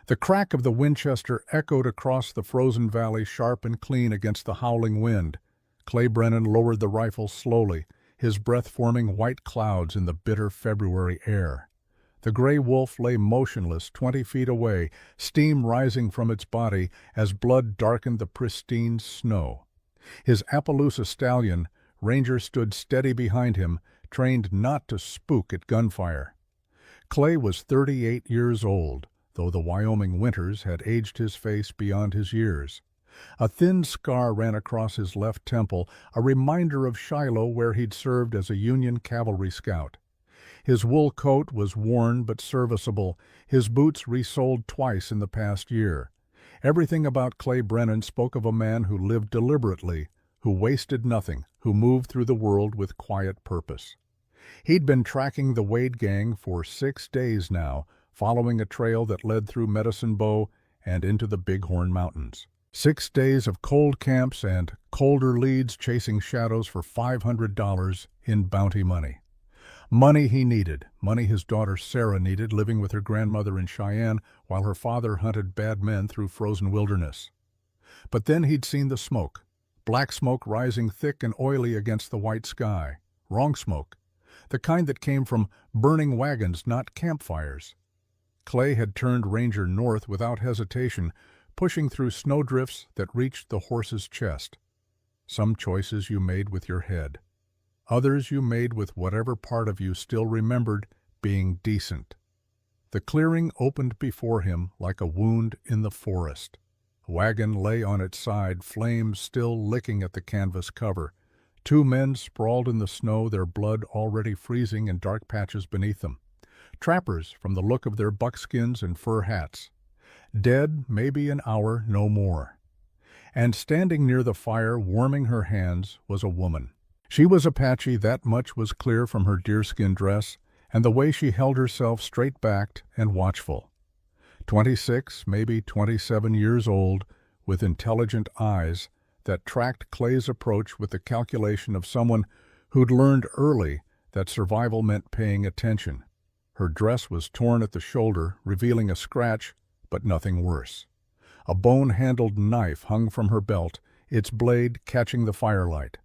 The crack of the Winchester echoed across the frozen valley sharp and clean against the howling wind. Clay Brennan lowered the rifle slowly, his breath forming white clouds in the bitter February air. The gray wolf lay motionless 20 feet away, steam rising from its body as blood darkened the pristine snow. His Appaloosa stallion, Ranger, stood steady behind him, trained not to spook at gunfire. Clay was 38 years old, though the Wyoming winters had aged his face beyond his years. A thin scar ran across his left temple, a reminder of Shiloh where he'd served as a Union cavalry scout. His wool coat was worn but serviceable, his boots resoled twice in the past year. Everything about Clay Brennan spoke of a man who lived deliberately, who wasted nothing, who moved through the world with quiet purpose. He'd been tracking the Wade gang for 6 days now, following a trail that led through Medicine Bow and into the Bighorn Mountains. 6 days of cold camps and colder leads chasing shadows for $500 in bounty money. Money he needed, money his daughter Sarah needed, living with her grandmother in Cheyenne while her father hunted bad men through frozen wilderness. But then he'd seen the smoke, black smoke rising thick and oily against the white sky. Wrong smoke, the kind that came from burning wagons, not campfires. Clay had turned Ranger north without hesitation, pushing through snowdrifts that reached the horse's chest. Some choices you made with your head. Others you made with whatever part of you still remembered being decent. The clearing opened before him like a wound in the forest. A wagon lay on its side, flames still licking at the canvas cover. 2 men sprawled in the snow, their blood already freezing in dark patches beneath them. Trappers from the look of their buckskins and fur hats. Dead maybe an hour, no more. And standing near the fire, warming her hands, was a woman. She was Apache, that much was clear from her deerskin dress and the way she held herself straight-backed and watchful. 26, maybe 27 years old, with intelligent eyes that tracked Clay's approach with the calculation of someone who'd learned early that survival meant paying attention. Her dress was torn at the shoulder, revealing a scratch, but nothing worse. A bone-handled knife hung from her belt, its blade catching the firelight.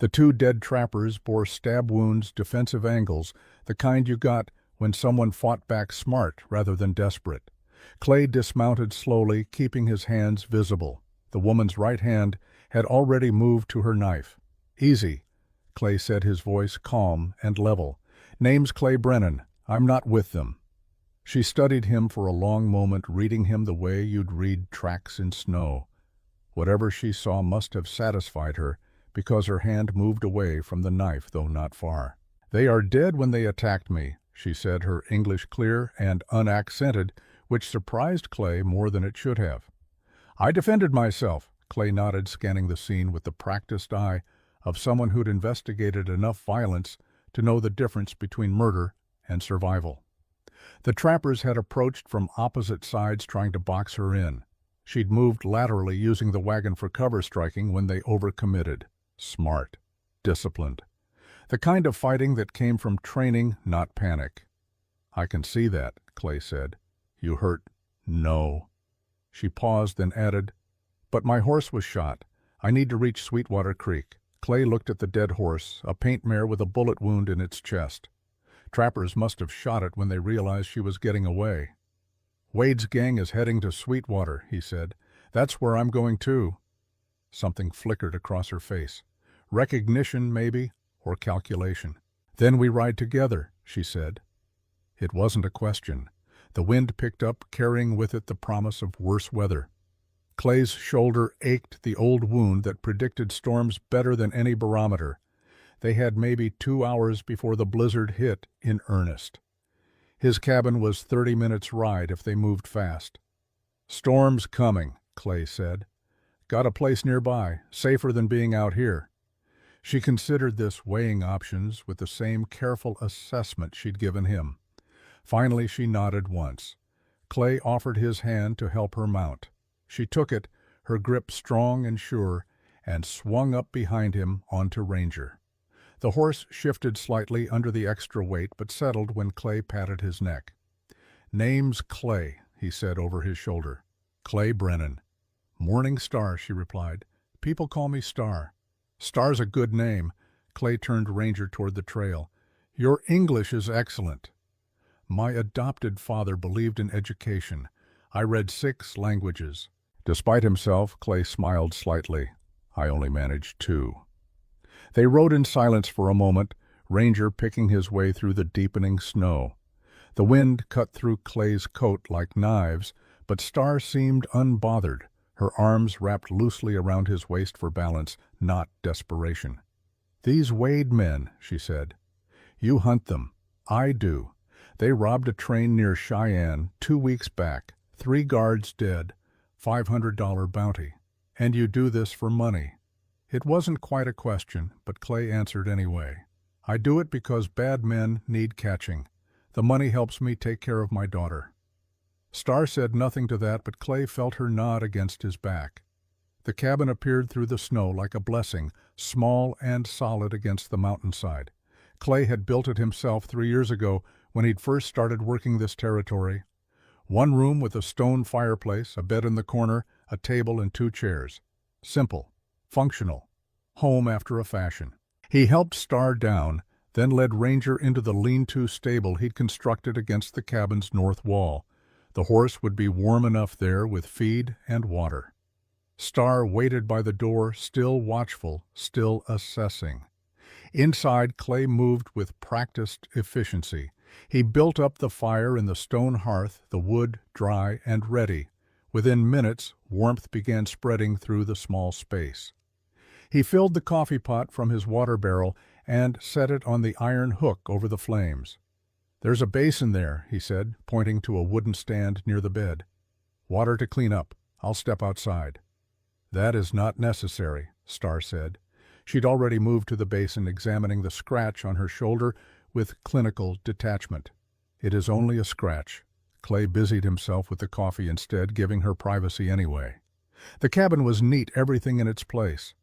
The 2 dead trappers bore stab wounds, defensive angles, the kind you got when someone fought back smart rather than desperate. Clay dismounted slowly, keeping his hands visible. The woman's right hand had already moved to her knife. "Easy," Clay said, his voice calm and level. "Name's Clay Brennan. I'm not with them." She studied him for a long moment, reading him the way you'd read tracks in snow. Whatever she saw must have satisfied her, because her hand moved away from the knife, though not far. "They are dead when they attacked me," she said, her English clear and unaccented, which surprised Clay more than it should have. "I defended myself," Clay nodded, scanning the scene with the practiced eye of someone who'd investigated enough violence to know the difference between murder and survival. The trappers had approached from opposite sides, trying to box her in. She'd moved laterally, using the wagon for cover striking when they overcommitted. Smart. Disciplined. The kind of fighting that came from training, not panic. "I can see that," Clay said. "You hurt?" "No." She paused, then added, "But my horse was shot. I need to reach Sweetwater Creek." Clay looked at the dead horse, a paint mare with a bullet wound in its chest. Trappers must have shot it when they realized she was getting away. "Wade's gang is heading to Sweetwater," he said. "That's where I'm going too." Something flickered across her face. Recognition, maybe, or calculation. "Then we ride together," she said. It wasn't a question. The wind picked up, carrying with it the promise of worse weather. Clay's shoulder ached, the old wound that predicted storms better than any barometer. They had maybe 2 hours before the blizzard hit in earnest. His cabin was 30 minutes' ride if they moved fast. "Storm's coming," Clay said. "Got a place nearby, safer than being out here." She considered this, weighing options with the same careful assessment she'd given him. Finally, she nodded once. Clay offered his hand to help her mount. She took it, her grip strong and sure, and swung up behind him onto Ranger. The horse shifted slightly under the extra weight, but settled when Clay patted his neck. "Name's Clay," he said over his shoulder. Clay Brennan. Morning Star, she replied. People call me Star. Star's a good name. Clay turned Ranger toward the trail. Your English is excellent. My adopted father believed in education. I read 6 languages. Despite himself, Clay smiled slightly. I only managed 2. They rode in silence for a moment, Ranger picking his way through the deepening snow. The wind cut through Clay's coat like knives, but Star seemed unbothered, her arms wrapped loosely around his waist for balance, not desperation. These Wade men, she said. You hunt them. I do. They robbed a train near Cheyenne 2 weeks back, 3 guards dead, $500 bounty. And you do this for money. It wasn't quite a question, but Clay answered anyway. I do it because bad men need catching. The money helps me take care of my daughter. Star said nothing to that, but Clay felt her nod against his back. The cabin appeared through the snow like a blessing, small and solid against the mountainside. Clay had built it himself 3 years ago when he'd first started working this territory. 1 room with a stone fireplace, a bed in the corner, a table and 2 chairs. Simple, functional, home after a fashion. He helped Star down, then led Ranger into the lean-to stable he'd constructed against the cabin's north wall. The horse would be warm enough there with feed and water. Star waited by the door, still watchful, still assessing. Inside, Clay moved with practiced efficiency. He built up the fire in the stone hearth, the wood dry and ready. Within minutes, warmth began spreading through the small space. He filled the coffee pot from his water barrel and set it on the iron hook over the flames. There's a basin there, he said, pointing to a wooden stand near the bed. Water to clean up. I'll step outside. That is not necessary, Star said. She'd already moved to the basin, examining the scratch on her shoulder with clinical detachment. It is only a scratch. Clay busied himself with the coffee instead, giving her privacy anyway. The cabin was neat, everything in its place.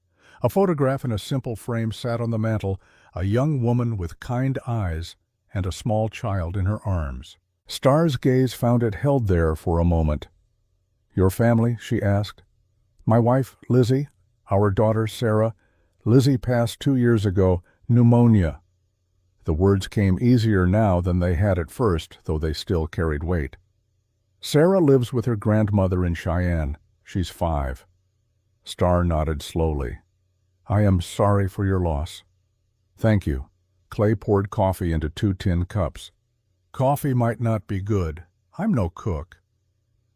A photograph in a simple frame sat on the mantel, a young woman with kind eyes and a small child in her arms. Star's gaze found it held there for a moment. Your family? She asked. My wife, Lizzie, our daughter, Sarah. Lizzie passed 2 years ago, pneumonia. The words came easier now than they had at first, though they still carried weight. Sarah lives with her grandmother in Cheyenne. She's 5. Star nodded slowly. I am sorry for your loss. Thank you. Clay poured coffee into 2 tin cups. Coffee might not be good. I'm no cook.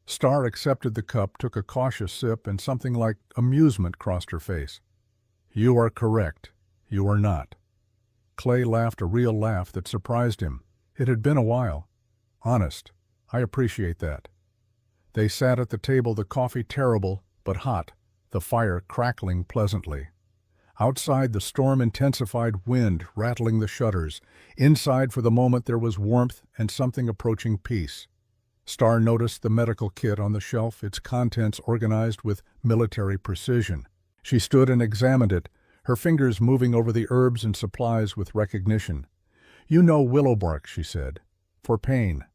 Star accepted the cup, took a cautious sip, and something like amusement crossed her face. You are correct. You are not. Clay laughed a real laugh that surprised him. It had been a while. Honest. I appreciate that. They sat at the table, the coffee terrible but hot, the fire crackling pleasantly. Outside, the storm intensified, wind rattling the shutters. Inside, for the moment, there was warmth and something approaching peace. Star noticed the medical kit on the shelf, its contents organized with military precision. She stood and examined it, her fingers moving over the herbs and supplies with recognition. You know willow bark, she said. For pain.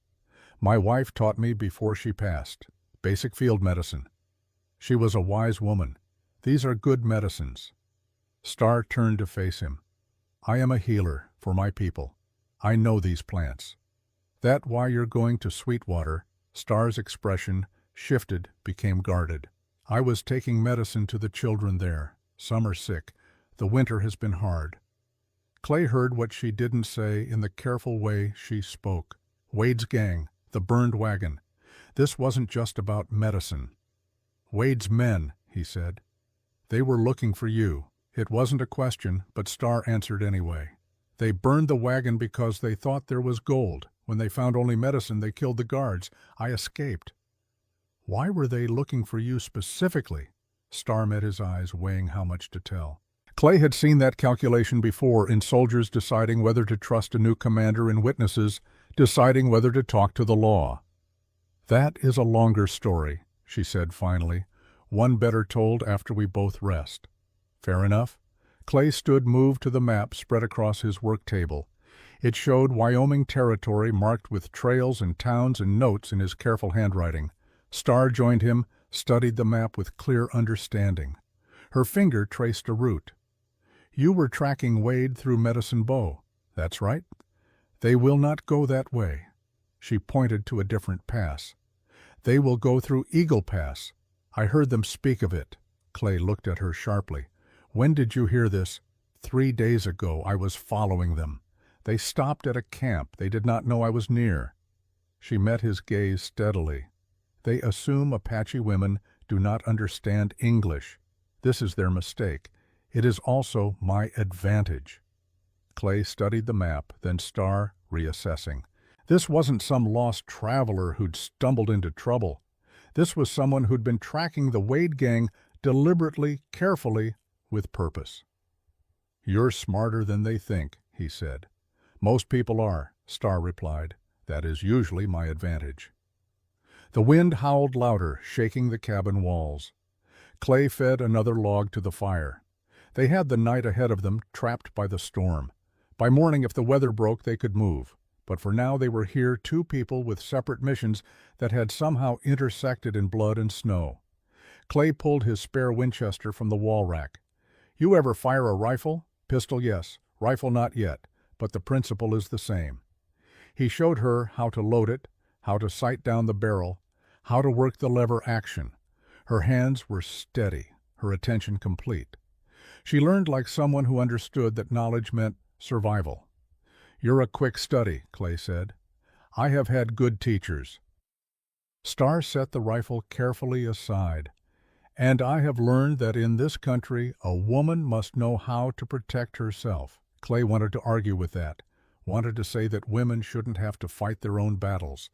My wife taught me before she passed. Basic field medicine. She was a wise woman. These are good medicines. Star turned to face him. I am a healer for my people. I know these plants. That why you're going to Sweetwater? Star's expression shifted, became guarded. I was taking medicine to the children there. Some are sick. The winter has been hard. Clay heard what she didn't say in the careful way she spoke. Wade's gang, the burned wagon. This wasn't just about medicine. Wade's men, he said. They were looking for you. It wasn't a question, but Star answered anyway. They burned the wagon because they thought there was gold. When they found only medicine, they killed the guards. I escaped. Why were they looking for you specifically? Star met his eyes, weighing how much to tell. Clay had seen that calculation before in soldiers deciding whether to trust a new commander and witnesses, deciding whether to talk to the law. That is a longer story, she said finally, one better told after we both rest. Fair enough. Clay stood moved to the map spread across his work table. It showed Wyoming territory marked with trails and towns and notes in his careful handwriting. Star joined him, studied the map with clear understanding. Her finger traced a route. "You were tracking Wade through Medicine Bow. That's right. They will not go that way." She pointed to a different pass. "They will go through Eagle Pass. I heard them speak of it." Clay looked at her sharply. "When did you hear this?" 3 days ago. I was following them. They stopped at a camp. They did not know I was near." She met his gaze steadily. "They assume Apache women do not understand English. This is their mistake. It is also my advantage." Clay studied the map, then Star, reassessing. This wasn't some lost traveler who'd stumbled into trouble. This was someone who'd been tracking the Wade gang deliberately, carefully, with purpose. "You're smarter than they think," he said. "Most people are," Star replied. "That is usually my advantage." The wind howled louder, shaking the cabin walls. Clay fed another log to the fire. They had the night ahead of them, trapped by the storm. By morning, if the weather broke, they could move. But for now they were here, two people with separate missions that had somehow intersected in blood and snow. Clay pulled his spare Winchester from the wall rack. "You ever fire a rifle? Pistol, yes. Rifle, not yet. But the principle is the same." He showed her how to load it, how to sight down the barrel, how to work the lever action. Her hands were steady, her attention complete. She learned like someone who understood that knowledge meant survival. "You're a quick study," Clay said. "I have had good teachers." Star set the rifle carefully aside. "And I have learned that in this country a woman must know how to protect herself." Clay wanted to argue with that, wanted to say that women shouldn't have to fight their own battles.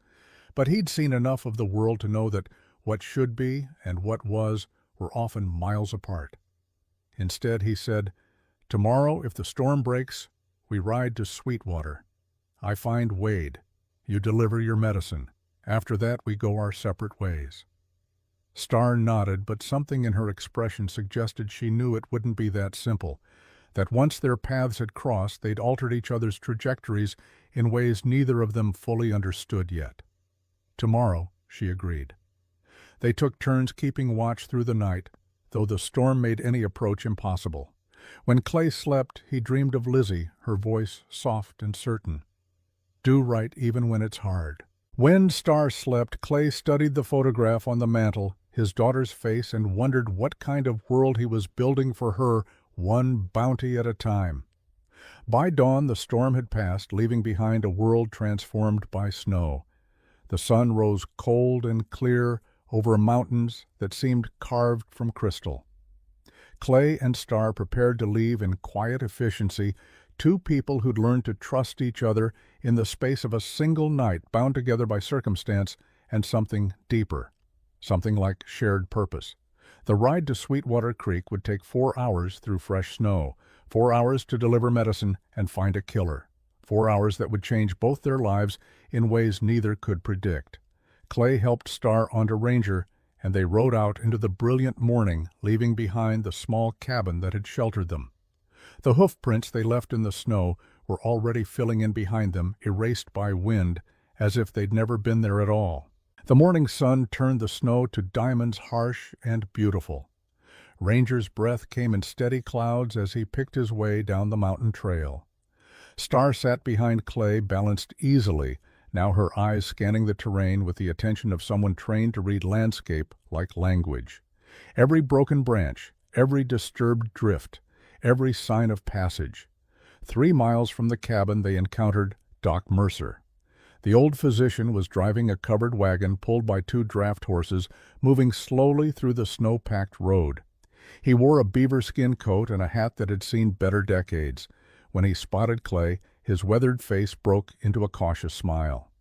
But he'd seen enough of the world to know that what should be and what was were often miles apart. Instead, he said, "Tomorrow, if the storm breaks, we ride to Sweetwater. I find Wade. You deliver your medicine. After that, we go our separate ways." Star nodded, but something in her expression suggested she knew it wouldn't be that simple, that once their paths had crossed, they'd altered each other's trajectories in ways neither of them fully understood yet. "Tomorrow," she agreed. They took turns keeping watch through the night, though the storm made any approach impossible. When Clay slept, he dreamed of Lizzie, her voice soft and certain. "Do right even when it's hard." When Star slept, Clay studied the photograph on the mantel, his daughter's face, and wondered what kind of world he was building for her, one bounty at a time. By dawn, the storm had passed, leaving behind a world transformed by snow. The sun rose cold and clear over mountains that seemed carved from crystal. Clay and Star prepared to leave in quiet efficiency, two people who'd learned to trust each other in the space of a single night, bound together by circumstance and something deeper, something like shared purpose. The ride to Sweetwater Creek would take 4 hours through fresh snow, 4 hours to deliver medicine and find a killer, 4 hours that would change both their lives in ways neither could predict. Clay helped Star onto Ranger, and they rode out into the brilliant morning, leaving behind the small cabin that had sheltered them. The hoof prints they left in the snow were already filling in behind them, erased by wind, as if they'd never been there at all. The morning sun turned the snow to diamonds harsh and beautiful. Ranger's breath came in steady clouds as he picked his way down the mountain trail. Star sat behind Clay, balanced easily, now her eyes scanning the terrain with the attention of someone trained to read landscape like language. Every broken branch, every disturbed drift, every sign of passage. 3 miles from the cabin they encountered Doc Mercer. The old physician was driving a covered wagon pulled by 2 draft horses, moving slowly through the snow-packed road. He wore a beaver-skin coat and a hat that had seen better decades. When he spotted Clay, his weathered face broke into a cautious smile.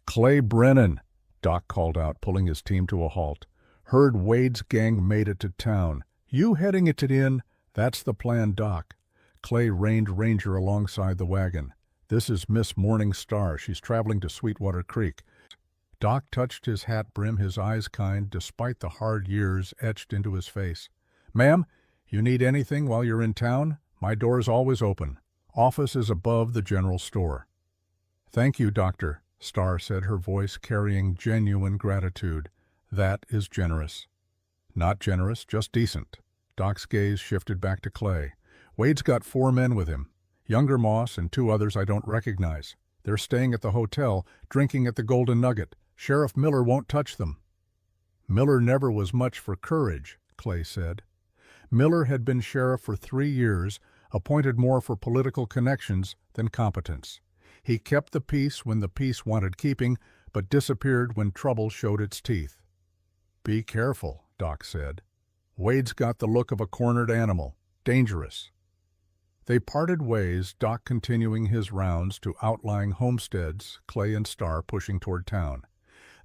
"Clay Brennan," Doc called out, pulling his team to a halt. "Heard Wade's gang made it to town. You heading it in? That's the plan, Doc." Clay reined Ranger alongside the wagon. "This is Miss Morning Star. She's traveling to Sweetwater Creek." Doc touched his hat brim, his eyes kind, despite the hard years etched into his face. "Ma'am, you need anything while you're in town? My door's always open." Office is above the general store. Thank you, Doctor, Star said, her voice carrying genuine gratitude. That is generous. Not generous, just decent. Doc's gaze shifted back to Clay. Wade's got 4 men with him. Younger Moss and 2 others I don't recognize. They're staying at the hotel, drinking at the Golden Nugget. Sheriff Miller won't touch them. Miller never was much for courage, Clay said. Miller had been sheriff for 3 years, appointed more for political connections than competence. He kept the peace when the peace wanted keeping, but disappeared when trouble showed its teeth. Be careful, Doc said. Wade's got the look of a cornered animal. Dangerous. They parted ways, Doc continuing his rounds to outlying homesteads, Clay and Star pushing toward town.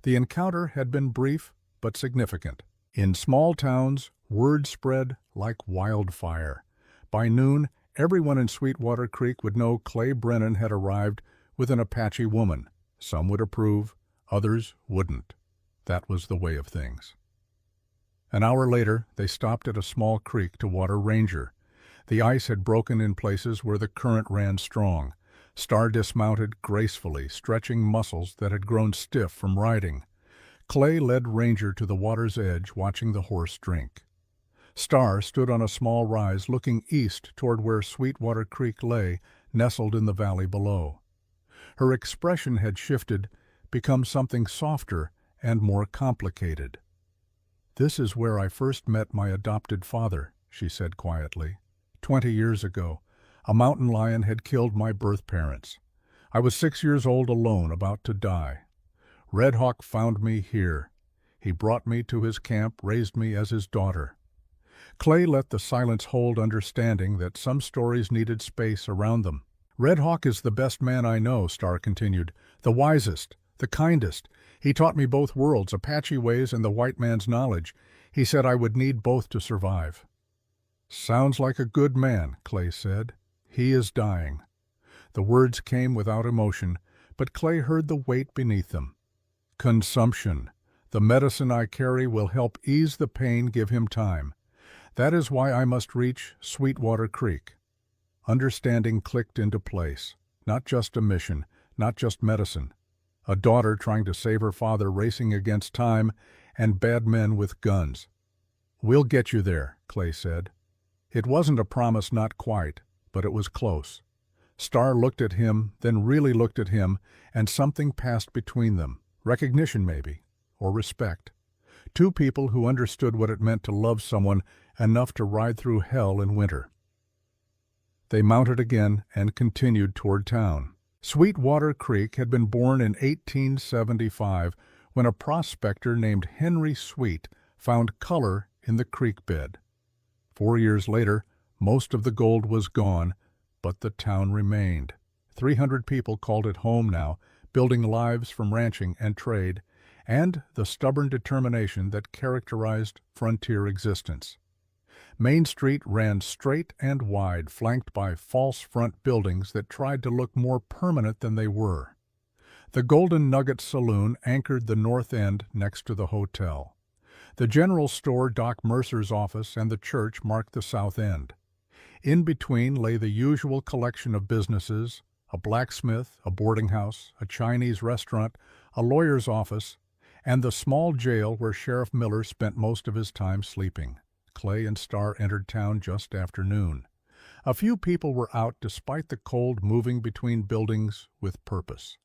The encounter had been brief but significant. In small towns, word spread like wildfire. By noon, everyone in Sweetwater Creek would know Clay Brennan had arrived with an Apache woman. Some would approve, others wouldn't. That was the way of things. An hour later, they stopped at a small creek to water Ranger. The ice had broken in places where the current ran strong. Star dismounted gracefully, stretching muscles that had grown stiff from riding. Clay led Ranger to the water's edge, watching the horse drink. Star stood on a small rise looking east toward where Sweetwater Creek lay, nestled in the valley below. Her expression had shifted, become something softer and more complicated. "This is where I first met my adopted father," she said quietly. 20 years ago, a mountain lion had killed my birth parents. I was 6 years old alone, about to die. Red Hawk found me here. He brought me to his camp, raised me as his daughter. Clay let the silence hold, understanding that some stories needed space around them. "Red Hawk is the best man I know," Star continued. "The wisest, the kindest. He taught me both worlds, Apache ways and the white man's knowledge. He said I would need both to survive." "Sounds like a good man," Clay said. "He is dying." The words came without emotion, but Clay heard the weight beneath them. "Consumption. The medicine I carry will help ease the pain, give him time. That is why I must reach Sweetwater Creek." Understanding clicked into place. Not just a mission, not just medicine. A daughter trying to save her father, racing against time, and bad men with guns. "We'll get you there," Clay said. It wasn't a promise, not quite, but it was close. Star looked at him, then really looked at him, and something passed between them. Recognition, maybe, or respect. 2 people who understood what it meant to love someone enough to ride through hell in winter. They mounted again and continued toward town. Sweetwater Creek had been born in 1875 when a prospector named Henry Sweet found color in the creek bed. 4 years later, most of the gold was gone, but the town remained. 300 people called it home now, building lives from ranching and trade, and the stubborn determination that characterized frontier existence. Main Street ran straight and wide, flanked by false front buildings that tried to look more permanent than they were. The Golden Nugget Saloon anchored the north end next to the hotel. The general store, Doc Mercer's office, and the church marked the south end. In between lay the usual collection of businesses: a blacksmith, a boarding house, a Chinese restaurant, a lawyer's office, and the small jail where Sheriff Miller spent most of his time sleeping. Clay and Star entered town just after noon. A few people were out despite the cold, moving between buildings with purpose.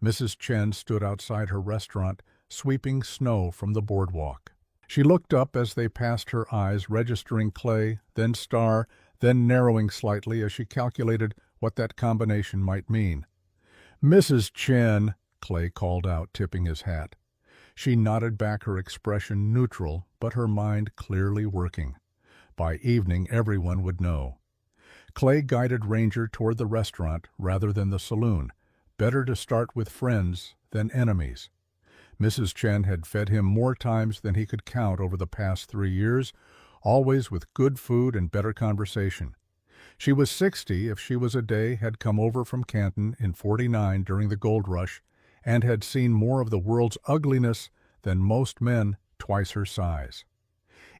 Mrs. Chen stood outside her restaurant, sweeping snow from the boardwalk. She looked up as they passed her eyes, registering Clay, then Star, then narrowing slightly as she calculated what that combination might mean. "Mrs. Chen," Clay called out, tipping his hat. She nodded back, her expression neutral, but her mind clearly working. By evening, everyone would know. Clay guided Ranger toward the restaurant rather than the saloon. Better to start with friends than enemies. Mrs. Chen had fed him more times than he could count over the past 3 years, always with good food and better conversation. She was 60 if she was a day, had come over from Canton in '49 during the gold rush, and had seen more of the world's ugliness than most men twice her size.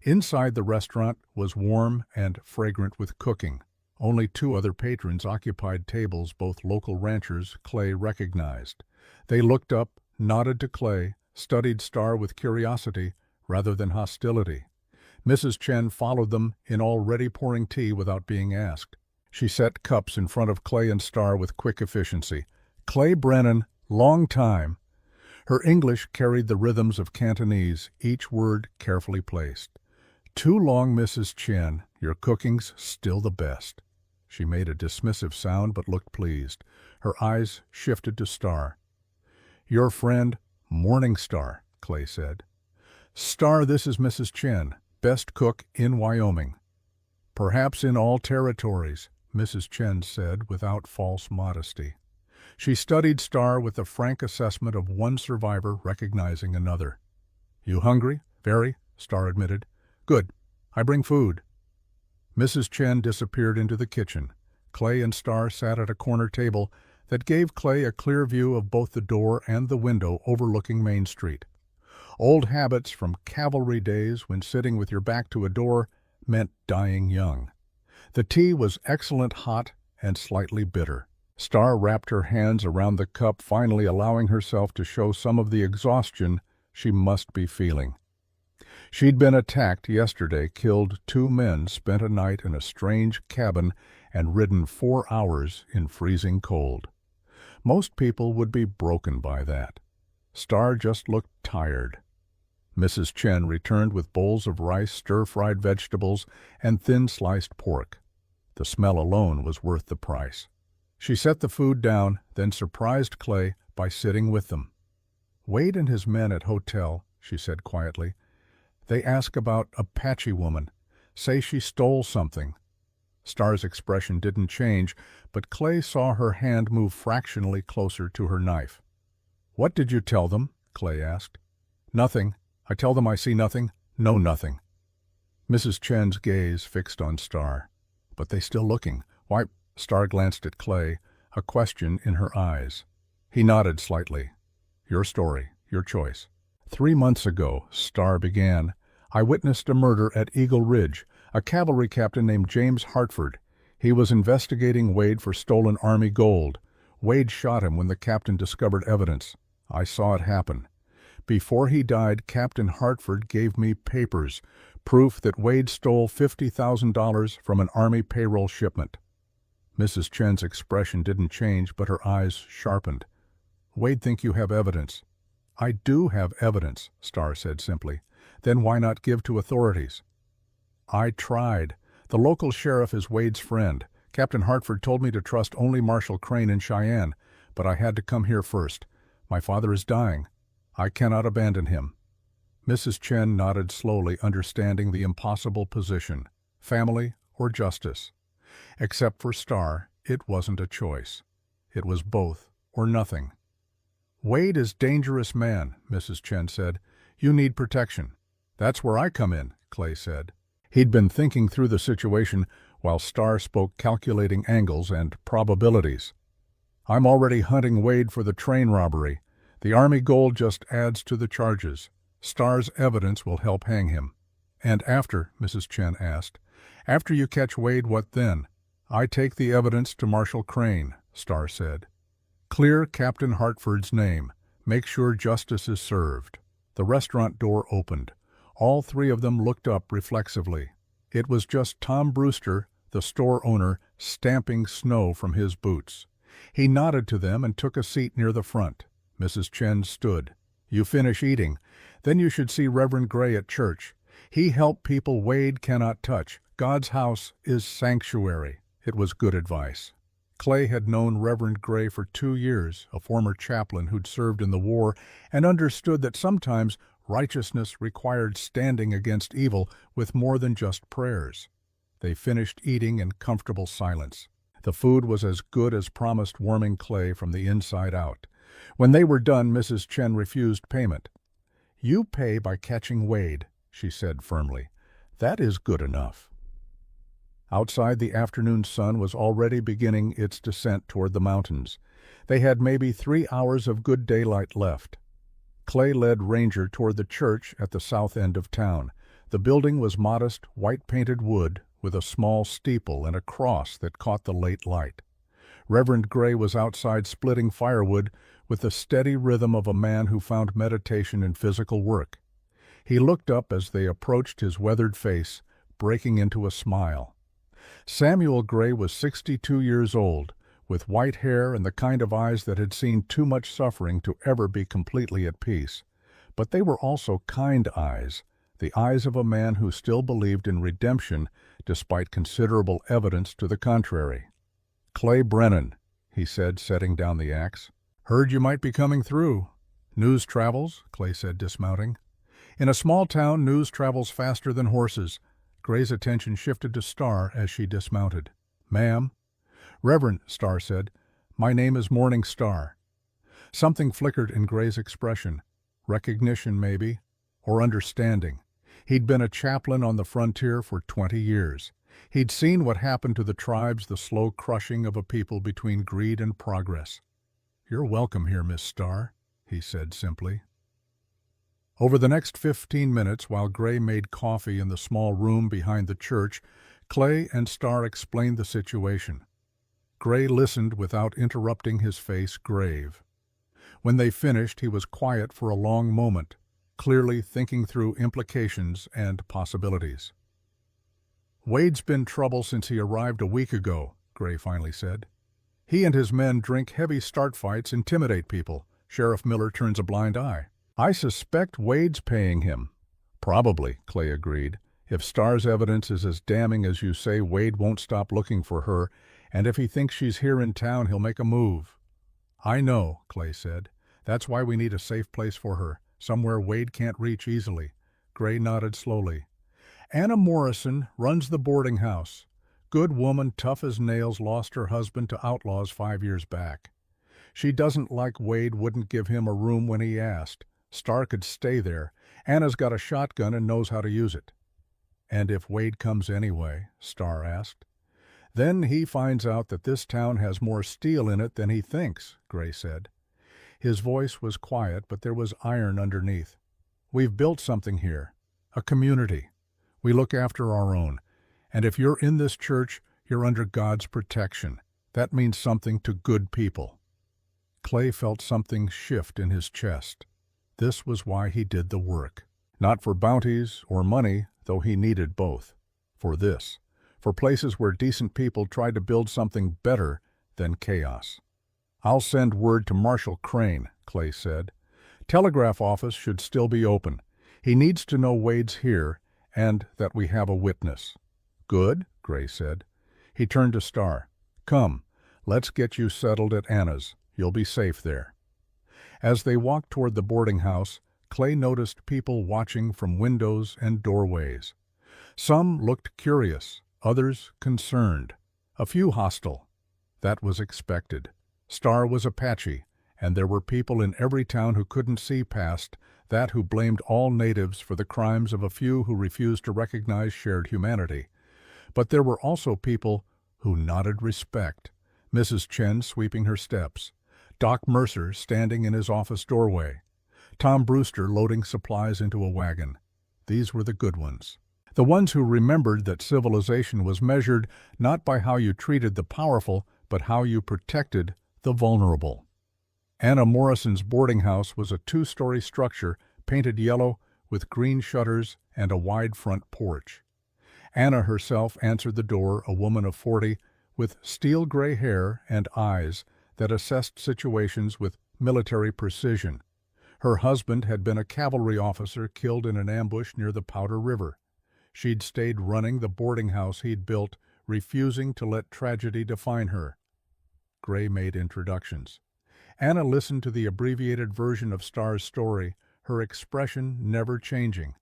Inside the restaurant was warm and fragrant with cooking. Only two other patrons occupied tables both local ranchers Clay recognized. They looked up, nodded to Clay, studied Star with curiosity rather than hostility. Mrs. Chen followed them in already pouring tea without being asked. She set cups in front of Clay and Star with quick efficiency. "Clay Brennan, long time." Her English carried the rhythms of Cantonese, each word carefully placed. "Too long, Mrs. Chen. Your cooking's still the best." She made a dismissive sound but looked pleased. Her eyes shifted to Star. "Your friend, Morning Star," Clay said. "Star, this is Mrs. Chen, best cook in Wyoming." "Perhaps in all territories," Mrs. Chen said without false modesty. She studied Star with the frank assessment of one survivor recognizing another. "You hungry?" "Very," Star admitted. "Good. I bring food." Mrs. Chen disappeared into the kitchen. Clay and Star sat at a corner table that gave Clay a clear view of both the door and the window overlooking Main Street. Old habits from cavalry days when sitting with your back to a door meant dying young. The tea was excellent hot and slightly bitter. Star wrapped her hands around the cup, finally allowing herself to show some of the exhaustion she must be feeling. She'd been attacked yesterday, killed 2 men, spent a night in a strange cabin, and ridden 4 hours in freezing cold. Most people would be broken by that. Star just looked tired. Mrs. Chen returned with bowls of rice, stir-fried vegetables, and thin-sliced pork. The smell alone was worth the price. She set the food down, then surprised Clay by sitting with them. "Wade and his men at hotel," she said quietly. "They ask about Apache woman. Say she stole something." Star's expression didn't change, but Clay saw her hand move fractionally closer to her knife. "What did you tell them?" Clay asked. "Nothing. I tell them I see nothing, know nothing." Mrs. Chen's gaze fixed on Star. "But they still looking. Why?" Star glanced at Clay, a question in her eyes. He nodded slightly. "Your story, your choice." 3 months ago, Star began, I witnessed a murder at Eagle Ridge. A cavalry captain named James Hartford. He was investigating Wade for stolen Army gold. Wade shot him when the captain discovered evidence. I saw it happen. Before he died, Captain Hartford gave me papers, proof that Wade stole $50,000 from an Army payroll shipment. Mrs. Chen's expression didn't change, but her eyes sharpened. "Wade think you have evidence." "I do have evidence," Star said simply. "Then why not give to authorities?" "I tried. The local sheriff is Wade's friend. Captain Hartford told me to trust only Marshal Crane in Cheyenne, but I had to come here first. My father is dying. I cannot abandon him." Mrs. Chen nodded slowly, understanding the impossible position. Family or justice? Except for Star, it wasn't a choice. It was both or nothing. "Wade is dangerous man," Mrs. Chen said. "You need protection." "That's where I come in," Clay said. He'd been thinking through the situation while Star spoke calculating angles and probabilities. "I'm already hunting Wade for the train robbery. The Army gold just adds to the charges. Star's evidence will help hang him." "And after?" Mrs. Chen asked. "After you catch Wade, what then?" "I take the evidence to Marshal Crane," Star said. "Clear Captain Hartford's name. Make sure justice is served." The restaurant door opened. All 3 of them looked up reflexively. It was just Tom Brewster, the store owner, stamping snow from his boots. He nodded to them and took a seat near the front. Mrs. Chen stood. "You finish eating. Then you should see Reverend Gray at church. He helped people Wade cannot touch. God's house is sanctuary." It was good advice. Clay had known Reverend Gray for 2 years, a former chaplain who'd served in the war, and understood that sometimes righteousness required standing against evil with more than just prayers. They finished eating in comfortable silence. The food was as good as promised, warming Clay from the inside out. When they were done, Mrs. Chen refused payment. "You pay by catching Wade," she said firmly. "That is good enough." Outside, the afternoon sun was already beginning its descent toward the mountains. They had maybe 3 hours of good daylight left. Clay led Ranger toward the church at the south end of town. The building was modest, white-painted wood with a small steeple and a cross that caught the late light. Reverend Gray was outside splitting firewood with the steady rhythm of a man who found meditation in physical work. He looked up as they approached his weathered face, breaking into a smile. Samuel Gray was 62 years old, with white hair and the kind of eyes that had seen too much suffering to ever be completely at peace. But they were also kind eyes, the eyes of a man who still believed in redemption despite considerable evidence to the contrary. "Clay Brennan," he said, setting down the axe. "Heard you might be coming through." "News travels," Clay said, dismounting. In a small town, news travels faster than horses. Gray's attention shifted to Starr as she dismounted. "Ma'am?" "Reverend," Starr said, "my name is Morning Star." Something flickered in Gray's expression. Recognition, maybe, or understanding. He'd been a chaplain on the frontier for 20 years. He'd seen what happened to the tribes, the slow crushing of a people between greed and progress. "You're welcome here, Miss Starr," he said simply. Over the next 15 minutes, while Gray made coffee in the small room behind the church, Clay and Starr explained the situation. Gray listened without interrupting, his face grave. When they finished, he was quiet for a long moment, clearly thinking through implications and possibilities. "Wade's been trouble since he arrived a week ago," Gray finally said. "He and his men drink heavy start fights, intimidate people. Sheriff Miller turns a blind eye. I suspect Wade's paying him." "Probably," Clay agreed. "If Starr's evidence is as damning as you say, Wade won't stop looking for her, and if he thinks she's here in town, he'll make a move." "I know," Clay said. "That's why we need a safe place for her, somewhere Wade can't reach easily." Gray nodded slowly. "Anna Morrison runs the boarding house. Good woman, tough as nails, lost her husband to outlaws 5 years back. She doesn't like Wade, wouldn't give him a room when he asked. Starr could stay there. Anna's got a shotgun and knows how to use it." "And if Wade comes anyway?" Starr asked. "Then he finds out that this town has more steel in it than he thinks," Gray said. His voice was quiet, but there was iron underneath. "We've built something here, a community. We look after our own. And if you're in this church, you're under God's protection. That means something to good people." Clay felt something shift in his chest. This was why he did the work. Not for bounties or money, though he needed both. For this. For places where decent people tried to build something better than chaos. "I'll send word to Marshal Crane," Clay said. "Telegraph office should still be open. He needs to know Wade's here and that we have a witness." "Good," Gray said. He turned to Starr. "Come, let's get you settled at Anna's. You'll be safe there." As they walked toward the boarding house, Clay noticed people watching from windows and doorways. Some looked curious, others concerned, a few hostile. That was expected. Starr was Apache, and there were people in every town who couldn't see past that, who blamed all natives for the crimes of a few who refused to recognize shared humanity. But there were also people who nodded respect. Mrs. Chen sweeping her steps. Doc Mercer standing in his office doorway. Tom Brewster loading supplies into a wagon. These were the good ones. The ones who remembered that civilization was measured not by how you treated the powerful, but how you protected the vulnerable. Anna Morrison's boarding house was a 2-story structure painted yellow with green shutters and a wide front porch. Anna herself answered the door, a woman of 40, with steel gray hair and eyes that assessed situations with military precision. Her husband had been a cavalry officer killed in an ambush near the Powder River. She'd stayed running the boarding house he'd built, refusing to let tragedy define her. Gray made introductions. Anna listened to the abbreviated version of Starr's story, her expression never changing.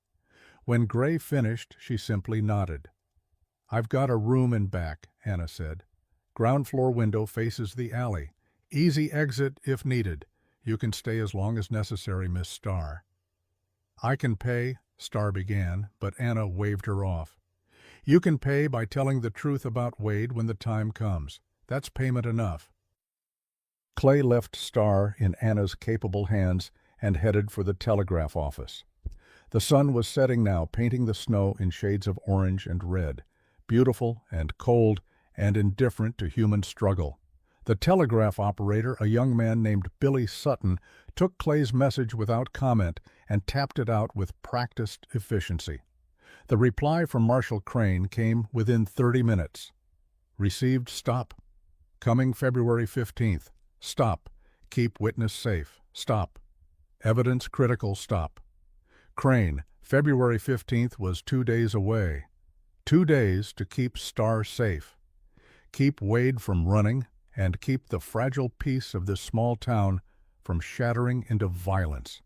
When Gray finished, she simply nodded. "I've got a room in back," Anna said. "Ground floor window faces the alley. Easy exit if needed. You can stay as long as necessary, Miss Starr." "I can pay," Starr began, but Anna waved her off. "You can pay by telling the truth about Wade when the time comes. That's payment enough." Clay left Starr in Anna's capable hands and headed for the telegraph office. The sun was setting now, painting the snow in shades of orange and red. beautiful and cold and indifferent to human struggle. The telegraph operator, a young man named Billy Sutton, took Clay's message without comment and tapped it out with practiced efficiency. The reply from Marshal Crane came within 30 minutes. Received, stop. Coming February 15th. Stop. Keep witness safe. Stop. Evidence critical. Stop. Crane, February 15th was 2 days away. 2 days to keep Star safe. Keep Wade from running and keep the fragile peace of this small town from shattering into violence.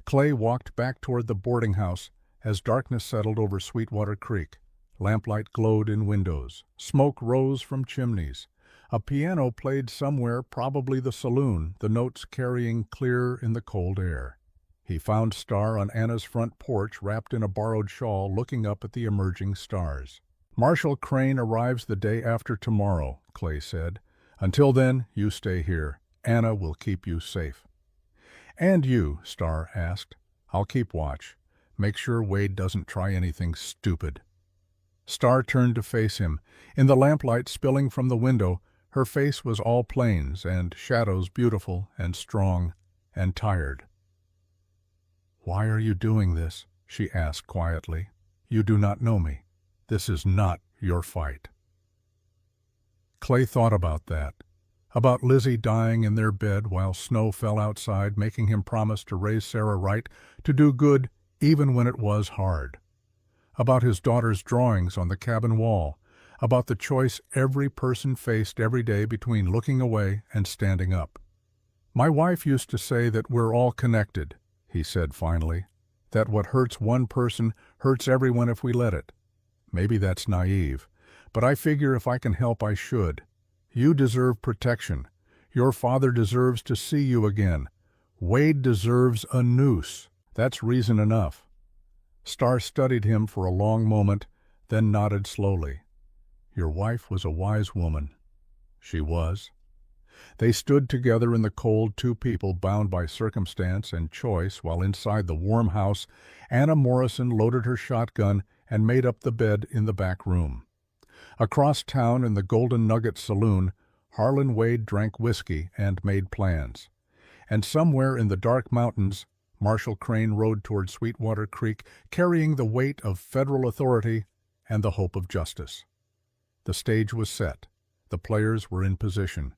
Clay walked back toward the boarding house as darkness settled over Sweetwater Creek. Lamplight glowed in windows. Smoke rose from chimneys. A piano played somewhere, probably the saloon, the notes carrying clear in the cold air. He found Star on Anna's front porch, wrapped in a borrowed shawl, looking up at the emerging stars. Marshal Crane arrives the day after tomorrow, Clay said. Until then, you stay here. Anna will keep you safe. And you, Star asked. I'll keep watch. Make sure Wade doesn't try anything stupid. Star turned to face him. In the lamplight spilling from the window, her face was all plains and shadows, beautiful and strong and tired. Why are you doing this? She asked quietly. You do not know me. This is not your fight. Clay thought about that. About Lizzie dying in their bed while snow fell outside, making him promise to raise Sarah right, to do good even when it was hard. About his daughter's drawings on the cabin wall. About the choice every person faced every day between looking away and standing up. My wife used to say that we're all connected, he said finally, that what hurts one person hurts everyone if we let it. Maybe that's naive, but I figure if I can help, I should. You deserve protection. Your father deserves to see you again. Wade deserves a noose. That's reason enough. Star studied him for a long moment, then nodded slowly. Your wife was a wise woman. She was. They stood together in the cold, two people bound by circumstance and choice, while inside the warm house, Anna Morrison loaded her shotgun and made up the bed in the back room. Across town in the Golden Nugget Saloon, Harlan Wade drank whiskey and made plans. And somewhere in the dark mountains, Marshal Crane rode toward Sweetwater Creek, carrying the weight of federal authority and the hope of justice. The stage was set. The players were in position.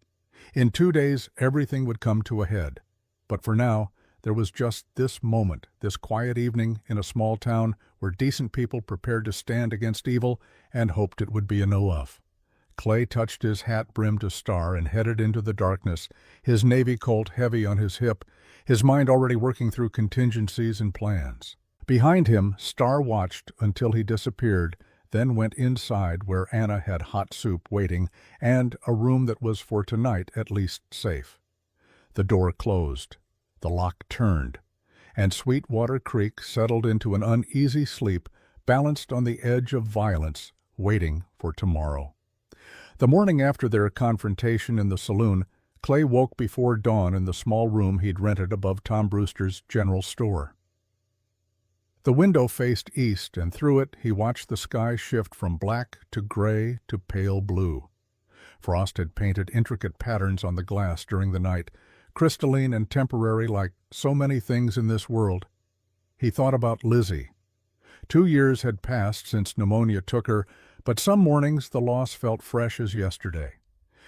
In 2 days, everything would come to a head. But for now, there was just this moment, this quiet evening in a small town where decent people prepared to stand against evil and hoped it would be enough. Clay touched his hat brim to Star and headed into the darkness, his Navy Colt heavy on his hip, his mind already working through contingencies and plans. Behind him, Star watched until he disappeared, then went inside where Anna had hot soup waiting and a room that was for tonight at least safe. The door closed. The lock turned, and Sweetwater Creek settled into an uneasy sleep, balanced on the edge of violence, waiting for tomorrow. The morning after their confrontation in the saloon, Clay woke before dawn in the small room he'd rented above Tom Brewster's general store. The window faced east, and through it he watched the sky shift from black to gray to pale blue. Frost had painted intricate patterns on the glass during the night, crystalline and temporary like so many things in this world. He thought about Lizzie. 2 years had passed since pneumonia took her, but some mornings the loss felt fresh as yesterday.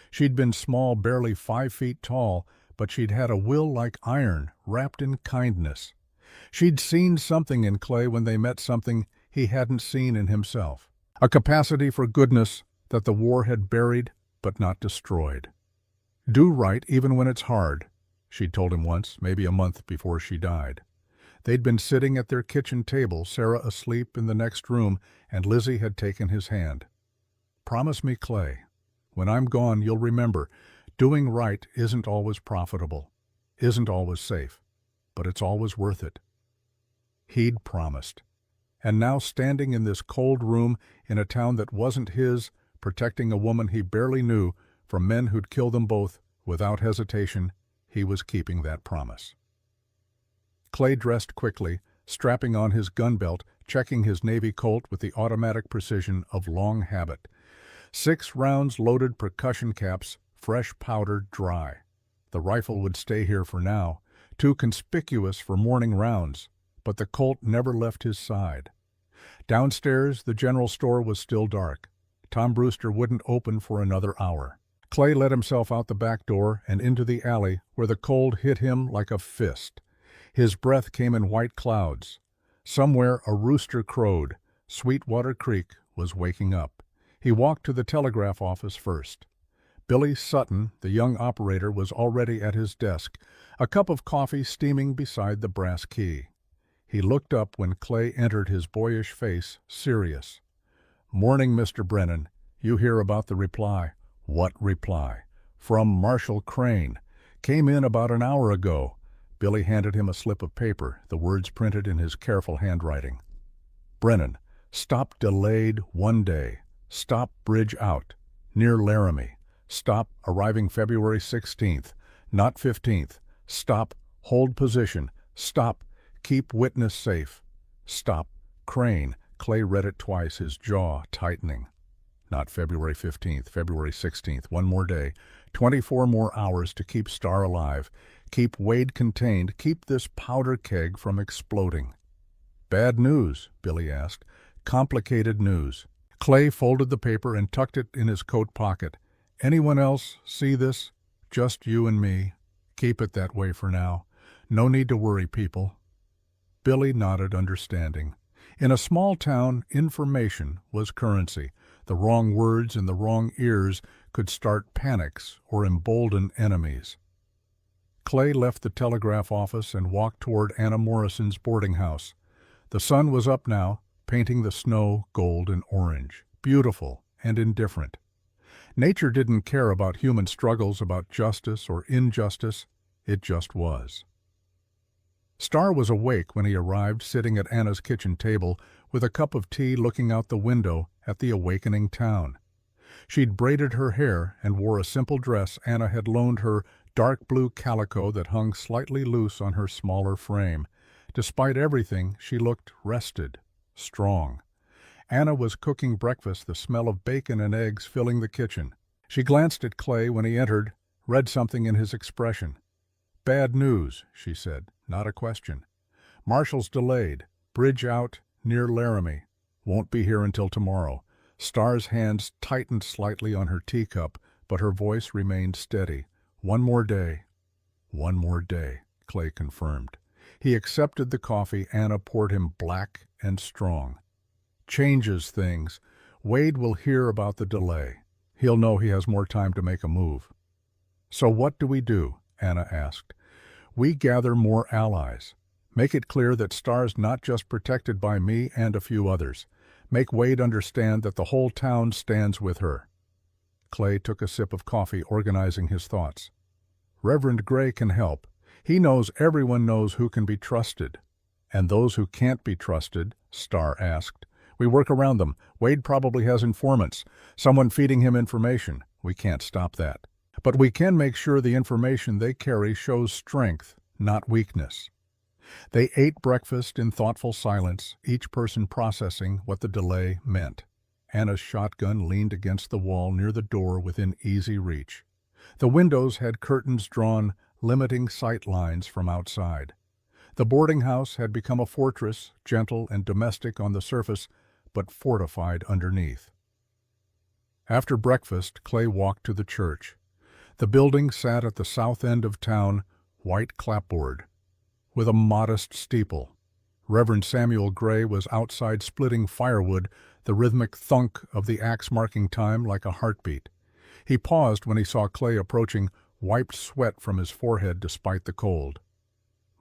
She'd been small, barely 5 feet tall, but she'd had a will like iron, wrapped in kindness. She'd seen something in Clay when they met, something he hadn't seen in himself. A capacity for goodness that the war had buried but not destroyed. Do right even when it's hard, she'd told him once, maybe a month before she died. They'd been sitting at their kitchen table, Sarah asleep in the next room, and Lizzie had taken his hand. Promise me, Clay, when I'm gone you'll remember, doing right isn't always profitable, isn't always safe, but it's always worth it. He'd promised. And now, standing in this cold room in a town that wasn't his, protecting a woman he barely knew from men who'd kill them both, without hesitation, he was keeping that promise. Clay dressed quickly, strapping on his gun belt, checking his Navy Colt with the automatic precision of long habit. 6 rounds loaded percussion caps, fresh powder, dry. The rifle would stay here for now, too conspicuous for morning rounds, but the Colt never left his side. Downstairs, the general store was still dark. Tom Brewster wouldn't open for another hour. Clay let himself out the back door and into the alley where the cold hit him like a fist. His breath came in white clouds. Somewhere a rooster crowed. Sweetwater Creek was waking up. He walked to the telegraph office first. Billy Sutton, the young operator, was already at his desk, a cup of coffee steaming beside the brass key. He looked up when Clay entered, his boyish face serious. "Morning, Mr. Brennan. You hear about the reply?" "What reply?" "From Marshal Crane. Came in about an hour ago." Billy handed him a slip of paper, the words printed in his careful handwriting. "Brennan, stop delayed 1 day. Stop bridge out. Near Laramie. Stop arriving February 16th, not 15th. Stop, hold position. Stop, keep witness safe. Stop, Crane." Clay read it twice, his jaw tightening. Not February 15th, February 16th, 1 more day, 24 more hours to keep Star alive, keep Wade contained, keep this powder keg from exploding. "Bad news?" Billy asked. "Complicated news." Clay folded the paper and tucked it in his coat pocket. "Anyone else see this?" "Just you and me. Keep it that way for now. No need to worry people." Billy nodded, understanding. In a small town, information was currency. The wrong words in the wrong ears could start panics or embolden enemies. Clay left the telegraph office and walked toward Anna Morrison's boarding house. The sun was up now, painting the snow gold and orange, beautiful and indifferent. Nature didn't care about human struggles, about justice or injustice. It just was. Star was awake when he arrived, sitting at Anna's kitchen table with a cup of tea, looking out the window at the awakening town. She'd braided her hair and wore a simple dress Anna had loaned her, dark blue calico that hung slightly loose on her smaller frame. Despite everything, she looked rested, strong. Anna was cooking breakfast, the smell of bacon and eggs filling the kitchen. She glanced at Clay when he entered, read something in his expression. "Bad news," she said, not a question. "Marshal's delayed. Bridge out, near Laramie. Won't be here until tomorrow." Star's hands tightened slightly on her teacup, but her voice remained steady. "1 more day." "1 more day," Clay confirmed. He accepted the coffee Anna poured him, black and strong. "Changes things. Wade will hear about the delay. He'll know he has more time to make a move." "So what do we do?" Anna asked. "We gather more allies. Make it clear that Star's not just protected by me and a few others. Make Wade understand that the whole town stands with her." Clay took a sip of coffee, organizing his thoughts. "Reverend Gray can help. He knows everyone knows who can be trusted." "And those who can't be trusted?" Star asked. "We work around them. Wade probably has informants, someone feeding him information. We can't stop that. But we can make sure the information they carry shows strength, not weakness." They ate breakfast in thoughtful silence, each person processing what the delay meant. Anna's shotgun leaned against the wall near the door within easy reach. The windows had curtains drawn, limiting sight lines from outside. The boarding house had become a fortress, gentle and domestic on the surface, but fortified underneath. After breakfast, Clay walked to the church. The building sat at the south end of town, white clapboard, with a modest steeple. Reverend Samuel Gray was outside splitting firewood, the rhythmic thunk of the axe marking time like a heartbeat. He paused when he saw Clay approaching, wiped sweat from his forehead despite the cold.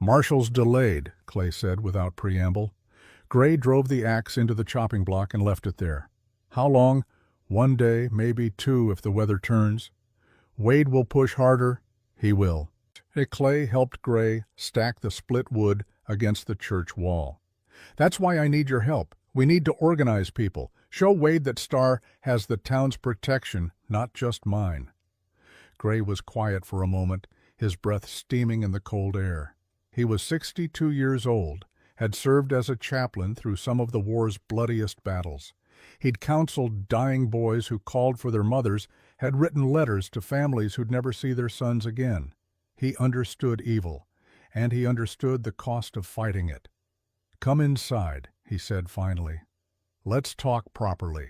"Marshal's delayed," Clay said without preamble. Gray drove the axe into the chopping block and left it there. "How long?" "1 day, maybe 2 if the weather turns." "Wade will push harder." "He will." Clay helped Gray stack the split wood against the church wall. "That's why I need your help. We need to organize people. Show Wade that Star has the town's protection, not just mine." Gray was quiet for a moment, his breath steaming in the cold air. He was 62 years old, had served as a chaplain through some of the war's bloodiest battles. He'd counseled dying boys who called for their mothers, had written letters to families who'd never see their sons again. He understood evil, and he understood the cost of fighting it. "Come inside," he said finally. "Let's talk properly."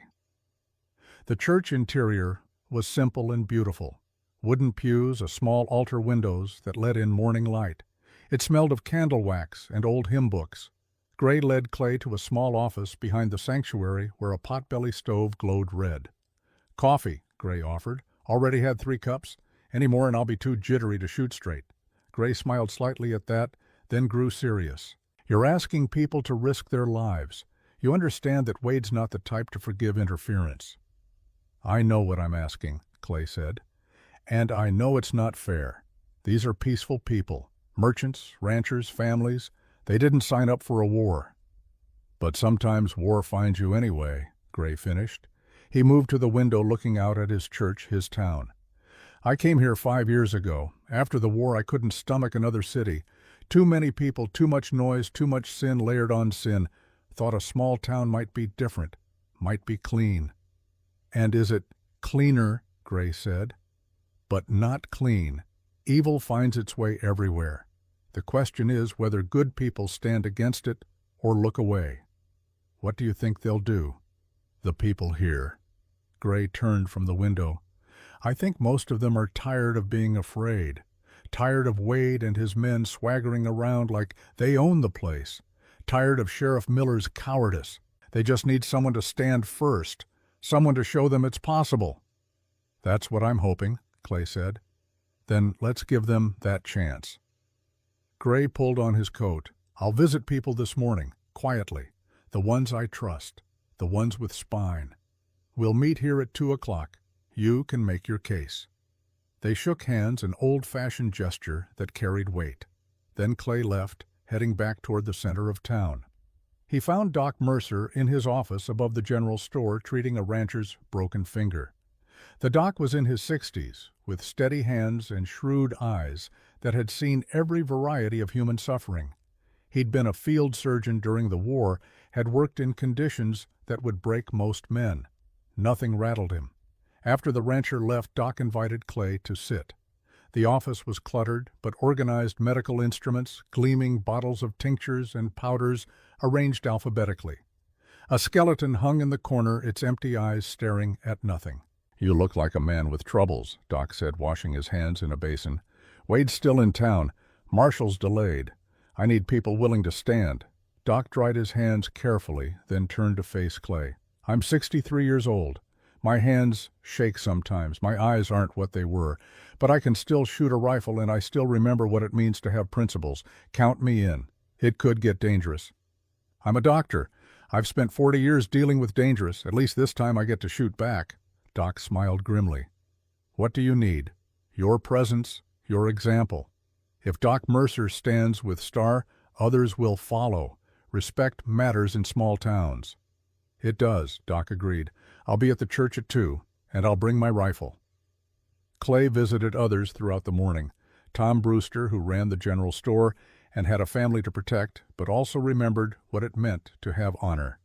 The church interior was simple and beautiful. Wooden pews, a small altar windows that let in morning light. It smelled of candle wax and old hymn books. Gray led Clay to a small office behind the sanctuary where a potbelly stove glowed red. "Coffee," Gray offered. "Already had 3 cups. Any more and I'll be too jittery to shoot straight." Gray smiled slightly at that, then grew serious. "You're asking people to risk their lives. You understand that Wade's not the type to forgive interference." "I know what I'm asking," Clay said. "And I know it's not fair. These are peaceful people. Merchants, ranchers, families. They didn't sign up for a war." "But sometimes war finds you anyway," Gray finished. He moved to the window looking out at his church, his town. "I came here 5 years ago. After the war I couldn't stomach another city. Too many people, too much noise, too much sin layered on sin. Thought a small town might be different, might be clean." "And is it cleaner?" Gray said. "But not clean. Evil finds its way everywhere. The question is whether good people stand against it or look away. What do you think they'll do? The people here." Gray turned from the window. "I think most of them are tired of being afraid. Tired of Wade and his men swaggering around like they own the place. Tired of Sheriff Miller's cowardice. They just need someone to stand first. Someone to show them it's possible." "That's what I'm hoping," Clay said. "Then let's give them that chance." Gray pulled on his coat. "I'll visit people this morning, quietly. The ones I trust. The ones with spine. We'll meet here at 2 o'clock. You can make your case." They shook hands, an old-fashioned gesture that carried weight. Then Clay left, heading back toward the center of town. He found Doc Mercer in his office above the general store treating a rancher's broken finger. The doc was in his 60s, with steady hands and shrewd eyes that had seen every variety of human suffering. He'd been a field surgeon during the war, had worked in conditions that would break most men. Nothing rattled him. After the rancher left, Doc invited Clay to sit. The office was cluttered, but organized medical instruments, gleaming bottles of tinctures and powders arranged alphabetically. A skeleton hung in the corner, its empty eyes staring at nothing. "You look like a man with troubles," Doc said, washing his hands in a basin. "Wade's still in town. Marshall's delayed. I need people willing to stand." Doc dried his hands carefully, then turned to face Clay. "I'm 63 years old. My hands shake sometimes. My eyes aren't what they were. But I can still shoot a rifle, and I still remember what it means to have principles. Count me in. It could get dangerous." "I'm a doctor. I've spent 40 years dealing with dangerous. At least this time I get to shoot back." Doc smiled grimly. "What do you need? Your presence, your example. If Doc Mercer stands with Starr, others will follow. Respect matters in small towns." "It does," Doc agreed. "I'll be at the church at 2, and I'll bring my rifle." Clay visited others throughout the morning. Tom Brewster, who ran the general store and had a family to protect, but also remembered what it meant to have honor.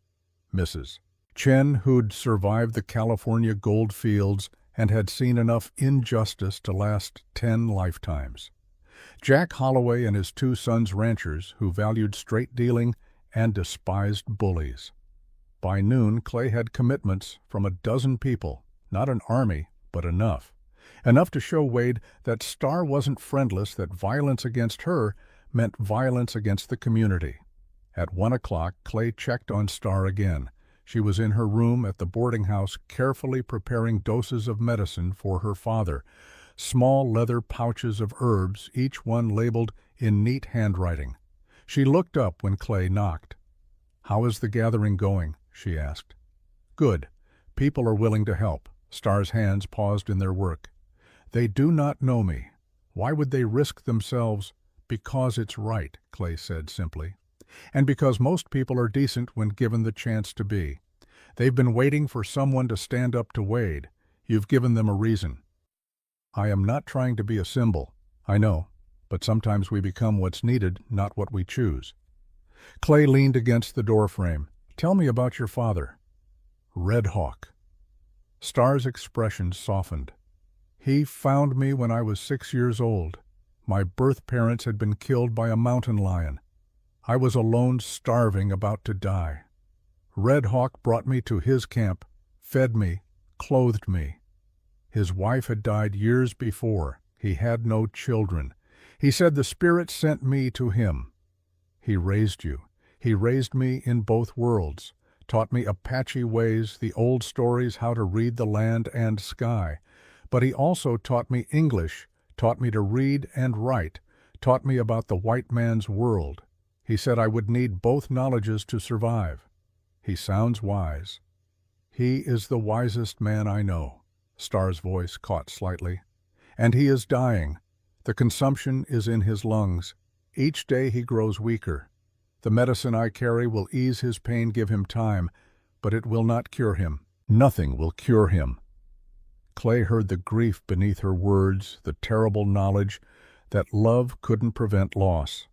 Mrs. Chen, who'd survived the California gold fields and had seen enough injustice to last 10 lifetimes. Jack Holloway and his 2 sons ranchers, who valued straight dealing and despised bullies. By noon, Clay had commitments from a dozen people, not an army, but enough. Enough to show Wade that Starr wasn't friendless, that violence against her meant violence against the community. At 1 o'clock, Clay checked on Starr again. She was in her room at the boarding house carefully preparing doses of medicine for her father, small leather pouches of herbs, each one labeled in neat handwriting. She looked up when Clay knocked. "How is the gathering going?" she asked. "Good. People are willing to help." Starr's hands paused in their work. "They do not know me. Why would they risk themselves?" "Because it's right," Clay said simply. "And because most people are decent when given the chance to be. They've been waiting for someone to stand up to Wade. You've given them a reason." "I am not trying to be a symbol. I know. But sometimes we become what's needed, not what we choose." Clay leaned against the doorframe. "Tell me about your father." "Red Hawk." Star's expression softened. "He found me when I was 6 years old. My birth parents had been killed by a mountain lion. I was alone, starving, about to die. Red Hawk brought me to his camp, fed me, clothed me. His wife had died years before. He had no children. He said the Spirit sent me to him. He raised you. He raised me in both worlds, taught me Apache ways, the old stories, how to read the land and sky. But he also taught me English, taught me to read and write, taught me about the white man's world. He said I would need both knowledges to survive. He sounds wise." "He is the wisest man I know." Star's voice caught slightly. "And he is dying. The consumption is in his lungs. Each day he grows weaker. The medicine I carry will ease his pain, give him time, but it will not cure him. Nothing will cure him." Clay heard the grief beneath her words, the terrible knowledge that love couldn't prevent loss.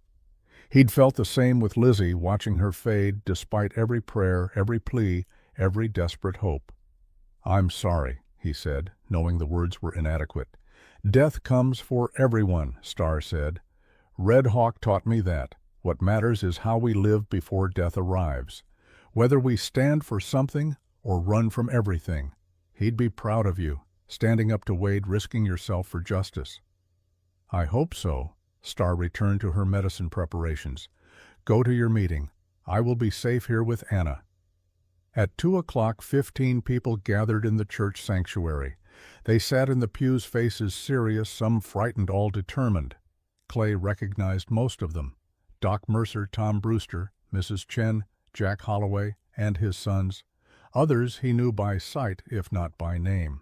He'd felt the same with Lizzie, watching her fade despite every prayer, every plea, every desperate hope. "I'm sorry," he said, knowing the words were inadequate. "Death comes for everyone," Star said. "Red Hawk taught me that. What matters is how we live before death arrives. Whether we stand for something or run from everything. He'd be proud of you, standing up to Wade, risking yourself for justice." "I hope so." Star returned to her medicine preparations. "Go to your meeting. I will be safe here with Anna." At 2:00, 15 people gathered in the church sanctuary. They sat in the pews, faces serious, some frightened, all determined. Clay recognized most of them. Doc Mercer, Tom Brewster, Mrs. Chen, Jack Holloway, and his sons. Others he knew by sight, if not by name.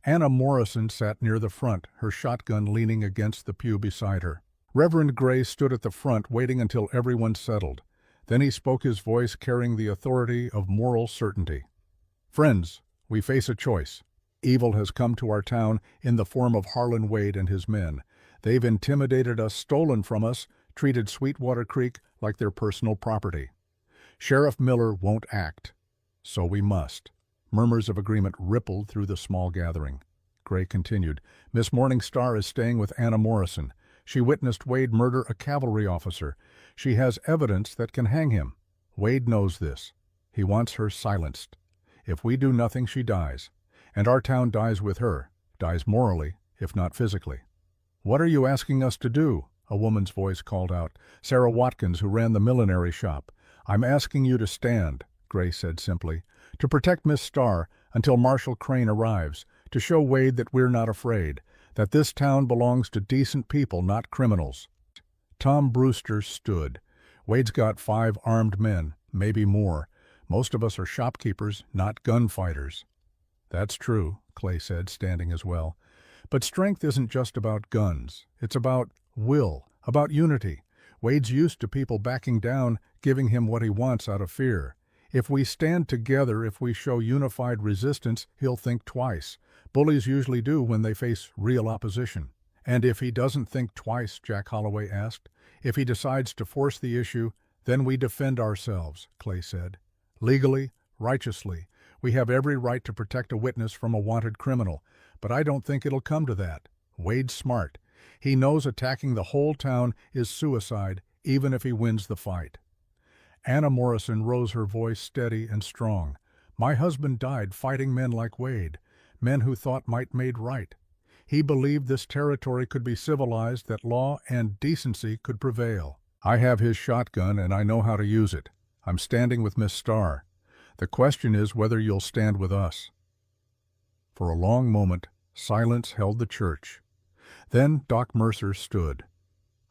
Anna Morrison sat near the front, her shotgun leaning against the pew beside her. Reverend Gray stood at the front, waiting until everyone settled. Then he spoke, his voice carrying the authority of moral certainty. "Friends, we face a choice. Evil has come to our town in the form of Harlan Wade and his men. They've intimidated us, stolen from us, treated Sweetwater Creek like their personal property. Sheriff Miller won't act, so we must." Murmurs of agreement rippled through the small gathering. Gray continued, "Miss Morningstar is staying with Anna Morrison. She witnessed Wade murder a cavalry officer. She has evidence that can hang him. Wade knows this. He wants her silenced. If we do nothing, she dies. And our town dies with her, dies morally, if not physically." "What are you asking us to do?" a woman's voice called out. Sarah Watkins, who ran the millinery shop. "I'm asking you to stand," Gray said simply, "to protect Miss Starr until Marshal Crane arrives, to show Wade that we're not afraid, that this town belongs to decent people, not criminals." Tom Brewster stood. "Wade's got 5 armed men, maybe more. Most of us are shopkeepers, not gunfighters." "That's true," Clay said, standing as well. "But strength isn't just about guns. It's about will, about unity. Wade's used to people backing down, giving him what he wants out of fear. If we stand together, if we show unified resistance, he'll think twice. Bullies usually do when they face real opposition." "And if he doesn't think twice," Jack Holloway asked, "if he decides to force the issue, then we defend ourselves," Clay said. "Legally, righteously. We have every right to protect a witness from a wanted criminal, but I don't think it'll come to that. Wade's smart. He knows attacking the whole town is suicide, even if he wins the fight." Anna Morrison rose, her voice steady and strong. "My husband died fighting men like Wade, men who thought might made right. He believed this territory could be civilized, that law and decency could prevail. I have his shotgun and I know how to use it. I'm standing with Miss Starr. The question is whether you'll stand with us." For a long moment, silence held the church. Then Doc Mercer stood.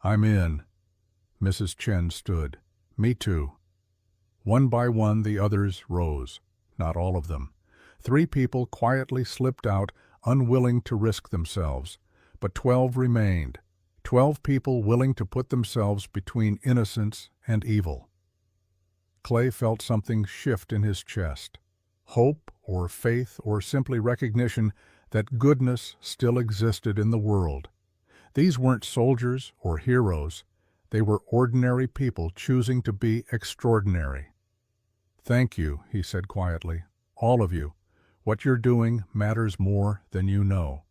"I'm in." Mrs. Chen stood. "Me too." One by one the others rose. Not all of them. 3 people quietly slipped out, unwilling to risk themselves. But 12 remained. 12 people willing to put themselves between innocence and evil. Clay felt something shift in his chest. Hope or faith or simply recognition that goodness still existed in the world. These weren't soldiers or heroes. They were ordinary people choosing to be extraordinary. "Thank you," he said quietly. "All of you. What you're doing matters more than you know."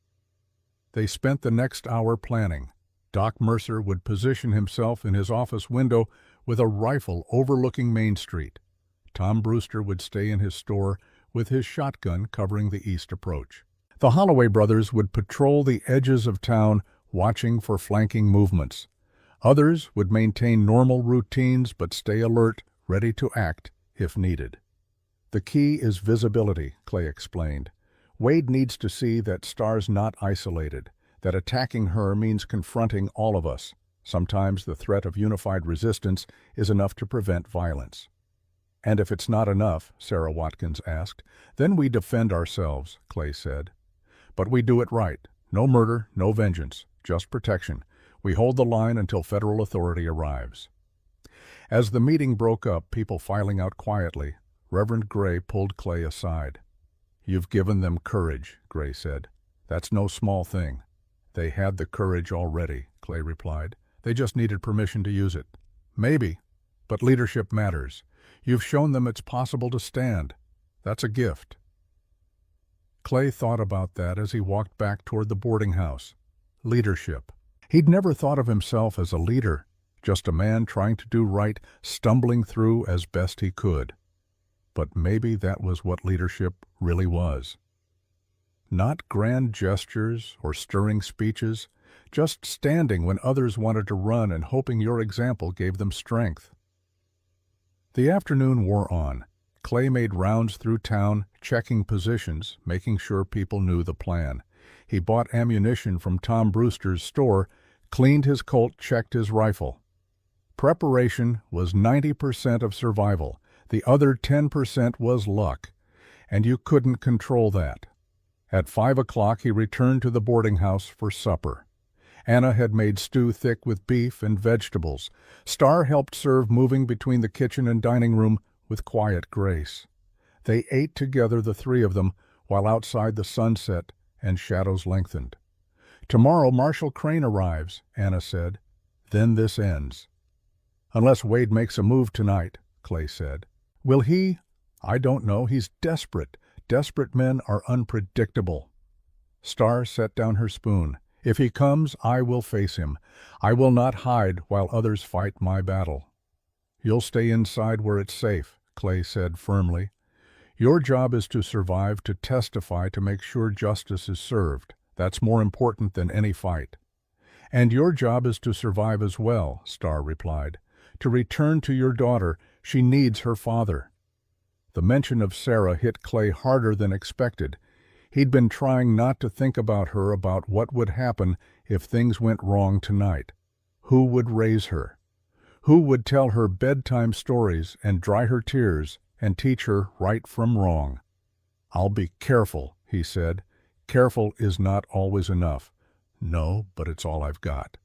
They spent the next hour planning. Doc Mercer would position himself in his office window with a rifle overlooking Main Street. Tom Brewster would stay in his store with his shotgun covering the east approach. The Holloway brothers would patrol the edges of town, watching for flanking movements. Others would maintain normal routines but stay alert, ready to act if needed. "The key is visibility," Clay explained. "Wade needs to see that Star's not isolated, that attacking her means confronting all of us. Sometimes the threat of unified resistance is enough to prevent violence." "And if it's not enough," Sarah Watkins asked, "then we defend ourselves," Clay said. "But we do it right. No murder, no vengeance, just protection. We hold the line until federal authority arrives." As the meeting broke up, people filing out quietly, Reverend Gray pulled Clay aside. "You've given them courage," Gray said. "That's no small thing." "They had the courage already," Clay replied. "They just needed permission to use it." "Maybe, but leadership matters. You've shown them it's possible to stand. That's a gift." Clay thought about that as he walked back toward the boarding house. Leadership. He'd never thought of himself as a leader, just a man trying to do right, stumbling through as best he could. But maybe that was what leadership really was. Not grand gestures or stirring speeches, just standing when others wanted to run and hoping your example gave them strength. The afternoon wore on. Clay made rounds through town, checking positions, making sure people knew the plan. He bought ammunition from Tom Brewster's store, cleaned his Colt, checked his rifle. Preparation was 90% of survival. The other 10% was luck, and you couldn't control that. At 5 o'clock he returned to the boarding house for supper. Anna had made stew thick with beef and vegetables. Star helped serve, moving between the kitchen and dining room with quiet grace. They ate together, the three of them, while outside the sun set and shadows lengthened. "Tomorrow Marshal Crane arrives," Anna said. "Then this ends." "Unless Wade makes a move tonight," Clay said. "Will he? I don't know. He's desperate. Desperate men are unpredictable." Star set down her spoon. "If he comes, I will face him. I will not hide while others fight my battle." "You'll stay inside where it's safe," Clay said firmly. "Your job is to survive, to testify, to make sure justice is served. That's more important than any fight." "And your job is to survive as well," Star replied. "To return to your daughter. She needs her father." The mention of Sarah hit Clay harder than expected. He'd been trying not to think about her, about what would happen if things went wrong tonight. Who would raise her? Who would tell her bedtime stories and dry her tears and teach her right from wrong? "I'll be careful," he said. "Careful is not always enough." "No, but it's all I've got."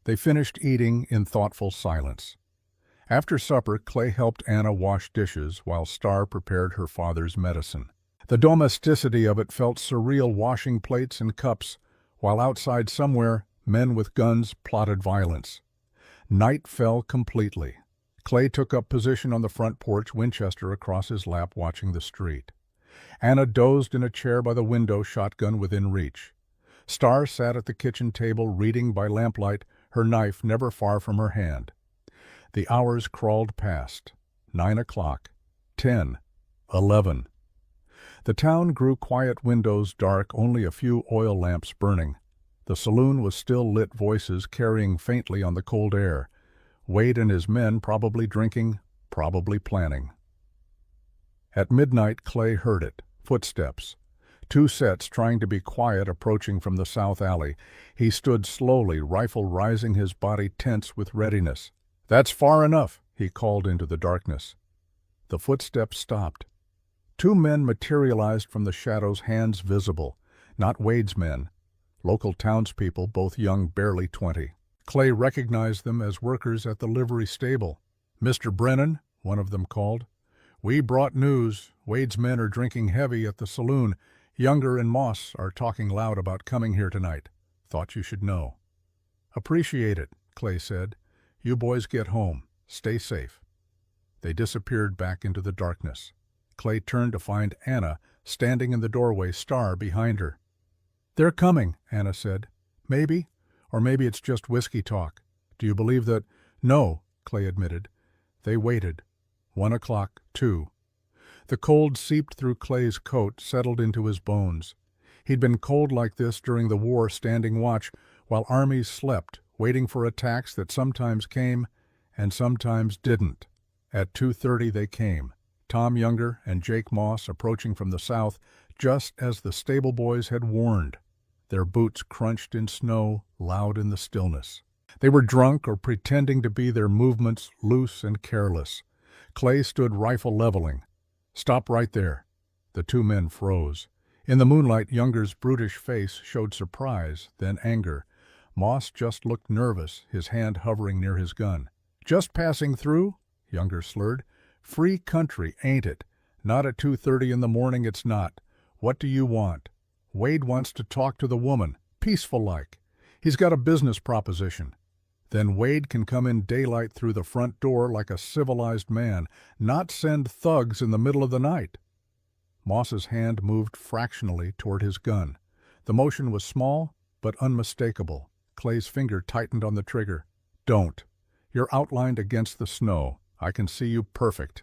They finished eating in thoughtful silence. After supper, Clay helped Anna wash dishes while Star prepared her father's medicine. The domesticity of it felt surreal, washing plates and cups, while outside somewhere, men with guns plotted violence. Night fell completely. Clay took up position on the front porch, Winchester across his lap, watching the street. Anna dozed in a chair by the window, shotgun within reach. Star sat at the kitchen table, reading by lamplight, her knife never far from her hand. The hours crawled past. 9 o'clock, 10, 11. The town grew quiet, windows dark, only a few oil lamps burning. The saloon was still lit, voices carrying faintly on the cold air. Wade and his men probably drinking, probably planning. At midnight, Clay heard it. Footsteps. 2 sets trying to be quiet, approaching from the south alley. He stood slowly, rifle rising, his body tense with readiness. "That's far enough," he called into the darkness. The footsteps stopped. 2 men materialized from the shadows, hands visible. Not Wade's men. Local townspeople, both young, barely 20. Clay recognized them as workers at the livery stable. "Mr. Brennan," one of them called. "We brought news. Wade's men are drinking heavy at the saloon. Younger and Moss are talking loud about coming here tonight. Thought you should know." "Appreciate it," Clay said. You boys get home. Stay safe." They disappeared back into the darkness. Clay turned to find Anna standing in the doorway, Star behind her. "They're coming," Anna said. "Maybe, or maybe it's just whiskey talk. Do you believe that—" "No," Clay admitted. They waited. 1 o'clock, 2. The cold seeped through Clay's coat, settled into his bones. He'd been cold like this during the war, standing watch, while armies slept, waiting for attacks that sometimes came and sometimes didn't. At 2:30 they came, Tom Younger and Jake Moss approaching from the south, just as the stable boys had warned. Their boots crunched in snow, loud in the stillness. They were drunk or pretending to be, their movements loose and careless. Clay stood rifle leveling. "Stop right there." The two men froze. In the moonlight, Younger's brutish face showed surprise, then anger. Moss just looked nervous, his hand hovering near his gun. "Just passing through?" Younger slurred. "Free country, ain't it? Not at 2:30 in the morning, it's not. What do you want?" "Wade wants to talk to the woman, peaceful-like. He's got a business proposition." "Then Wade can come in daylight through the front door like a civilized man, not send thugs in the middle of the night." Moss's hand moved fractionally toward his gun. The motion was small, but unmistakable. Clay's finger tightened on the trigger. "Don't. You're outlined against the snow. I can see you perfect."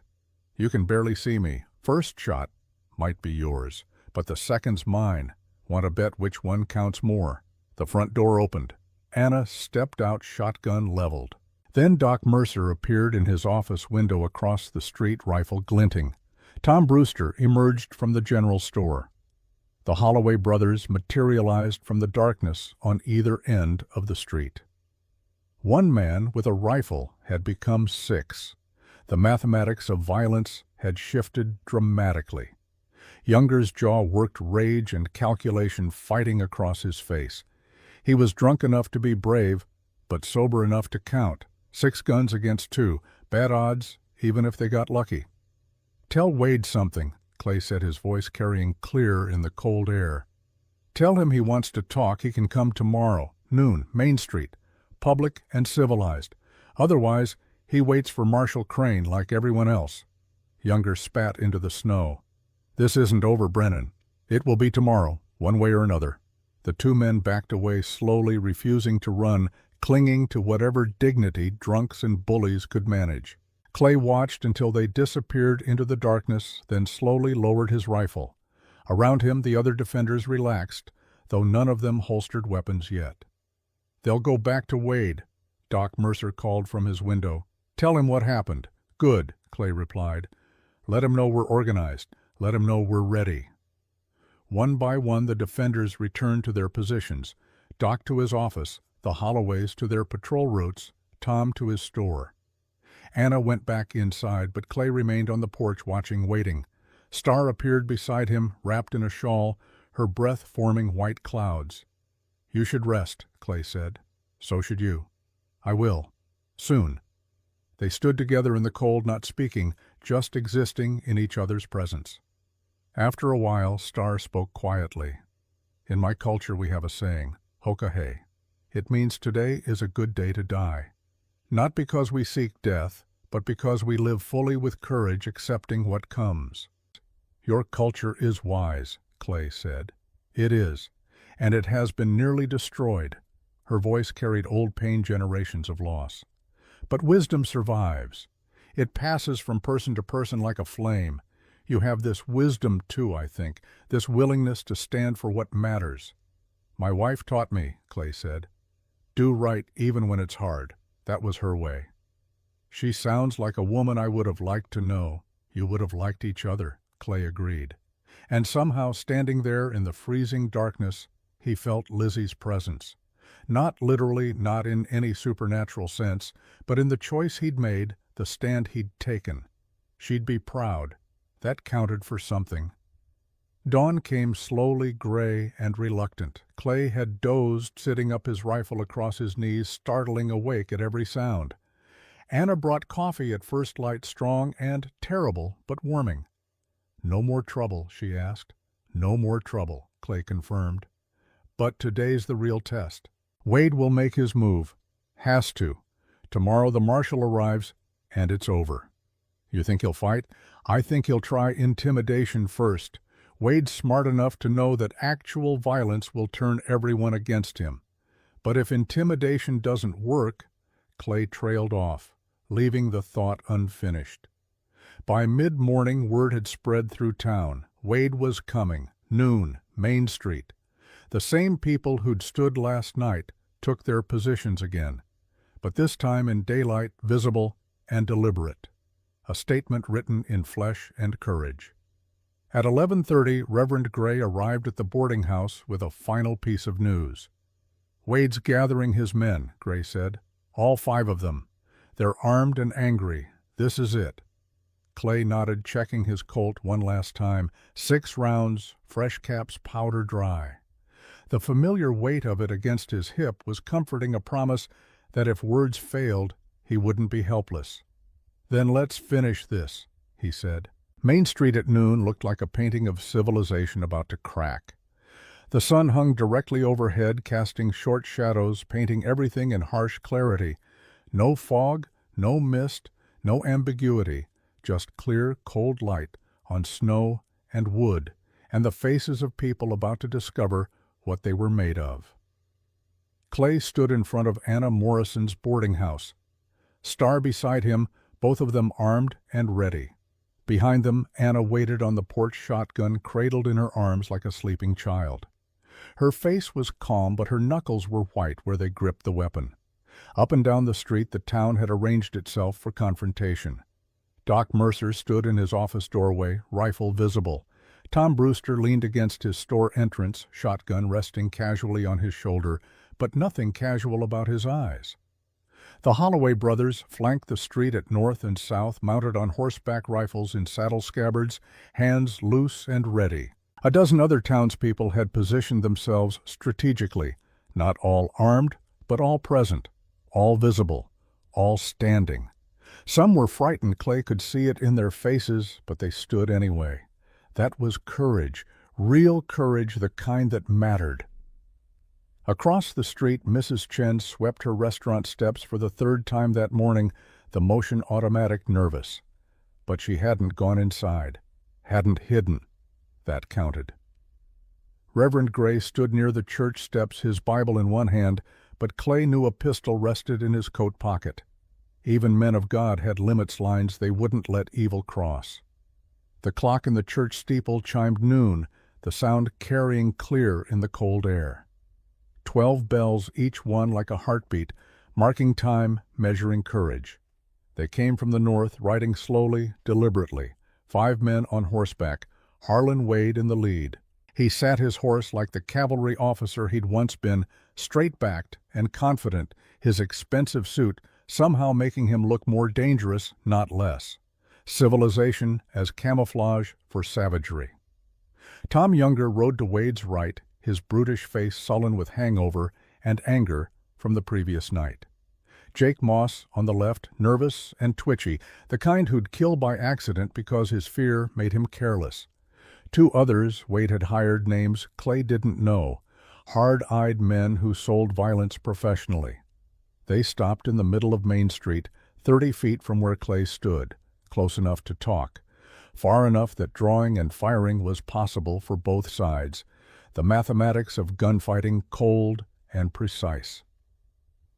"You can barely see me. First shot might be yours, but the second's mine. Want to bet which one counts more?" The front door opened. Anna stepped out, shotgun leveled. Then Doc Mercer appeared in his office window across the street, rifle glinting. Tom Brewster emerged from the general store. The Holloway brothers materialized from the darkness on either end of the street. One man with a rifle had become 6. The mathematics of violence had shifted dramatically. Younger's jaw worked, rage and calculation fighting across his face. He was drunk enough to be brave, but sober enough to count. 6 guns against 2. Bad odds, even if they got lucky. "Tell Wade something," Clay said, his voice carrying clear in the cold air. "Tell him he wants to talk. He can come tomorrow, noon, Main Street. Public and civilized. Otherwise, he waits for Marshal Crane like everyone else." Younger spat into the snow. "This isn't over, Brennan. It will be tomorrow, one way or another." The two men backed away slowly, refusing to run, clinging to whatever dignity drunks and bullies could manage. Clay watched until they disappeared into the darkness, then slowly lowered his rifle. Around him, the other defenders relaxed, though none of them holstered weapons yet. "They'll go back to Wade," Doc Mercer called from his window. "Tell him what happened." "Good," Clay replied. "Let him know we're organized. Let him know we're ready." One by one, the defenders returned to their positions. Doc to his office, the Holloways to their patrol routes, Tom to his store. Anna went back inside, but Clay remained on the porch watching, waiting. Star appeared beside him, wrapped in a shawl, her breath forming white clouds. "You should rest," Clay said. "So should you." "I will. Soon." They stood together in the cold, not speaking, just existing in each other's presence. After a while, Star spoke quietly. "In my culture we have a saying, Hokahe. It means today is a good day to die. Not because we seek death, but because we live fully with courage, accepting what comes." "Your culture is wise," Clay said. "It is, and it has been nearly destroyed." Her voice carried old pain, generations of loss. "But wisdom survives. It passes from person to person like a flame. You have this wisdom too, I think, this willingness to stand for what matters." "My wife taught me," Clay said. "Do right even when it's hard." That was her way. "She sounds like a woman I would have liked to know." "You would have liked each other," Clay agreed. And somehow, standing there in the freezing darkness, he felt Lizzie's presence. Not literally, not in any supernatural sense, but in the choice he'd made, the stand he'd taken. She'd be proud. That counted for something. Dawn came slowly, gray and reluctant. Clay had dozed, sitting up, his rifle across his knees, startling awake at every sound. Anna brought coffee at first light, strong and terrible, but warming. "No more trouble?" she asked. "No more trouble," Clay confirmed. "But today's the real test. Wade will make his move. Has to. Tomorrow the marshal arrives, and it's over. You think he'll fight? I think he'll try intimidation first. Wade's smart enough to know that actual violence will turn everyone against him. But if intimidation doesn't work, Clay trailed off, leaving the thought unfinished. By mid-morning, word had spread through town. Wade was coming. Noon, Main Street. The same people who'd stood last night took their positions again, but this time in daylight, visible and deliberate. A statement written in flesh and courage. At 11:30, Reverend Gray arrived at the boarding house with a final piece of news. "Wade's gathering his men," Gray said. "All 5 of them. They're armed and angry. This is it." Clay nodded, checking his Colt one last time. 6 rounds, fresh caps powder dry. The familiar weight of it against his hip was comforting, a promise that if words failed, he wouldn't be helpless. "Then let's finish this," he said. Main Street at noon looked like a painting of civilization about to crack. The sun hung directly overhead, casting short shadows, painting everything in harsh clarity. No fog, no mist, no ambiguity, just clear, cold light on snow and wood, and the faces of people about to discover what they were made of. Clay stood in front of Anna Morrison's boarding house. Star beside him, both of them armed and ready. Behind them, Anna waited on the porch, shotgun cradled in her arms like a sleeping child. Her face was calm, but her knuckles were white where they gripped the weapon. Up and down the street, the town had arranged itself for confrontation. Doc Mercer stood in his office doorway, rifle visible. Tom Brewster leaned against his store entrance, shotgun resting casually on his shoulder, but nothing casual about his eyes. The Holloway brothers flanked the street at north and south, mounted on horseback rifles in saddle scabbards, hands loose and ready. A dozen other townspeople had positioned themselves strategically, not all armed, but all present, all visible, all standing. Some were frightened. Clay could see it in their faces, but they stood anyway. That was courage, real courage, the kind that mattered. Across the street, Mrs. Chen swept her restaurant steps for the 3rd time that morning, the motion automatic, nervous. But she hadn't gone inside, hadn't hidden. That counted. Reverend Gray stood near the church steps, his Bible in one hand, but Clay knew a pistol rested in his coat pocket. Even men of God had limits lines they wouldn't let evil cross. The clock in the church steeple chimed noon, the sound carrying clear in the cold air. 12 bells, each one like a heartbeat, marking time, measuring courage. They came from the north, riding slowly, deliberately. 5 men on horseback, Harlan Wade in the lead. He sat his horse like the cavalry officer he'd once been, straight-backed and confident, his expensive suit somehow making him look more dangerous, not less. Civilization as camouflage for savagery. Tom Younger rode to Wade's right, his brutish face sullen with hangover and anger from the previous night. Jake Moss on the left, nervous and twitchy, the kind who'd kill by accident because his fear made him careless. 2 others Wade had hired, names Clay didn't know, hard-eyed men who sold violence professionally. They stopped in the middle of Main Street, 30 feet from where Clay stood, close enough to talk, far enough that drawing and firing was possible for both sides, the mathematics of gunfighting cold and precise.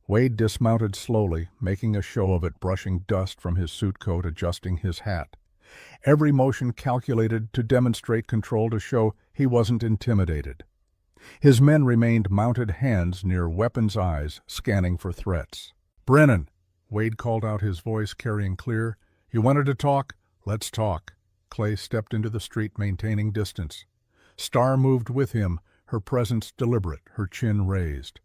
Wade dismounted slowly, making a show of it, brushing dust from his suit coat, adjusting his hat. Every motion calculated to demonstrate control, to show he wasn't intimidated. His men remained mounted, hands near weapons' eyes, scanning for threats. "Brennan," Wade called out, his voice carrying clear. "You wanted to talk? Let's talk." Clay stepped into the street, maintaining distance. Star moved with him, her presence deliberate, her chin raised.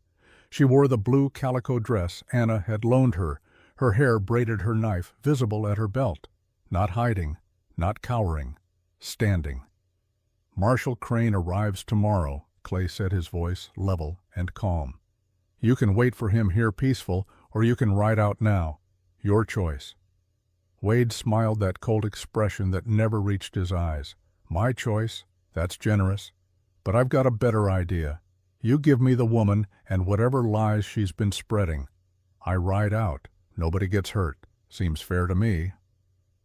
She wore the blue calico dress Anna had loaned her, her hair braided, her knife visible at her belt. Not hiding, not cowering, standing. "Marshal Crane arrives tomorrow," Clay said, his voice level and calm. "You can wait for him here peaceful, or you can ride out now. Your choice." Wade smiled, that cold expression that never reached his eyes. "My choice? That's generous. But I've got a better idea. You give me the woman and whatever lies she's been spreading. I ride out, Nobody gets hurt. Seems fair to me.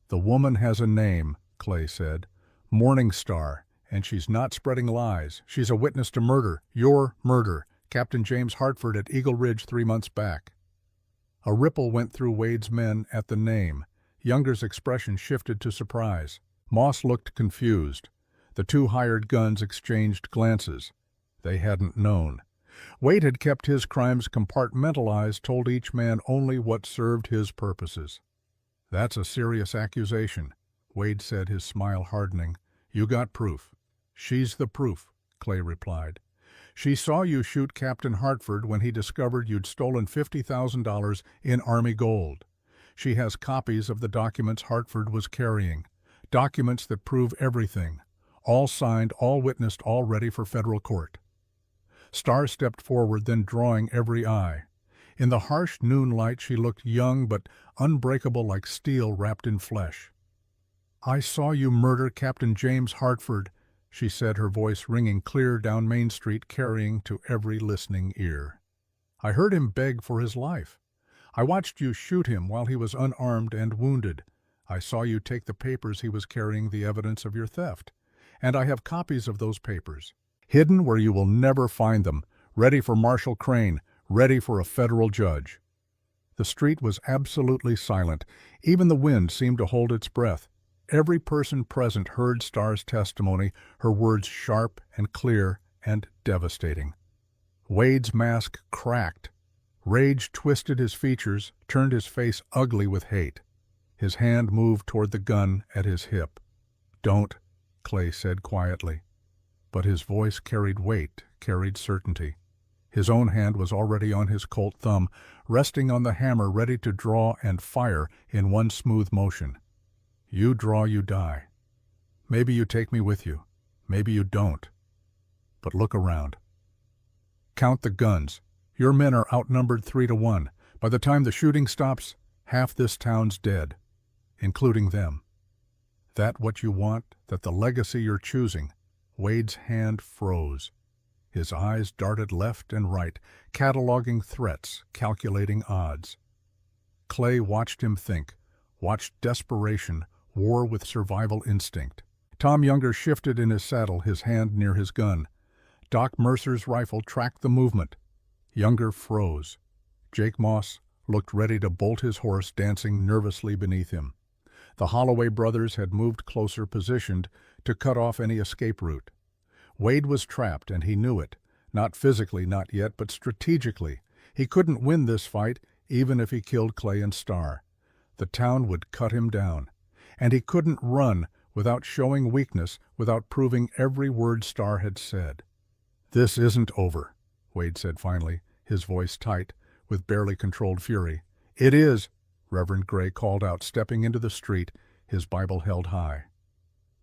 The woman has a name, Clay said. Morning Star, and she's not spreading lies. She's a witness to murder, your murder, Captain James Hartford at Eagle Ridge 3 months back. A ripple went through Wade's men at the name. Younger's expression shifted to surprise. Moss looked confused. The two hired guns exchanged glances. They hadn't known. Wade had kept his crimes compartmentalized, told each man only what served his purposes. That's a serious accusation, Wade said, his smile hardening. You got proof. She's the proof, Clay replied. She saw you shoot Captain Hartford when he discovered you'd stolen $50,000 in Army gold. She has copies of the documents Hartford was carrying, documents that prove everything, all signed, all witnessed, all ready for federal court. Starr stepped forward, then drawing every eye. In the harsh noon light she looked young but unbreakable, like steel wrapped in flesh. I saw you murder Captain James Hartford, she said, her voice ringing clear down Main Street, carrying to every listening ear. I heard him beg for his life. I watched you shoot him while he was unarmed and wounded. I saw you take the papers he was carrying, the evidence of your theft. And I have copies of those papers, hidden where you will never find them, ready for Marshal Crane, ready for a federal judge. The street was absolutely silent. Even the wind seemed to hold its breath. Every person present heard Starr's testimony, her words sharp and clear and devastating. Wade's mask cracked. Rage twisted his features, turned his face ugly with hate. His hand moved toward the gun at his hip. Don't, Clay said quietly. But his voice carried weight, carried certainty. His own hand was already on his Colt thumb, resting on the hammer, ready to draw and fire in one smooth motion. You draw, you die. Maybe you take me with you. Maybe you don't. But look around. Count the guns. Your men are outnumbered 3-1. By the time the shooting stops, half this town's dead, including them. That what you want? That the legacy you're choosing? Wade's hand froze. His eyes darted left and right, cataloging threats, calculating odds. Clay watched him think, watched desperation, war with survival instinct. Tom Younger shifted in his saddle, his hand near his gun. Doc Mercer's rifle tracked the movement. Younger froze. Jake Moss looked ready to bolt his horse, dancing nervously beneath him. The Holloway brothers had moved closer, positioned to cut off any escape route. Wade was trapped, and he knew it. Not physically, not yet, but strategically. He couldn't win this fight, even if he killed Clay and Starr. The town would cut him down. And he couldn't run without showing weakness, without proving every word Starr had said. This isn't over, Wade said finally, his voice tight, with barely controlled fury. It is, Reverend Gray called out, stepping into the street, his Bible held high.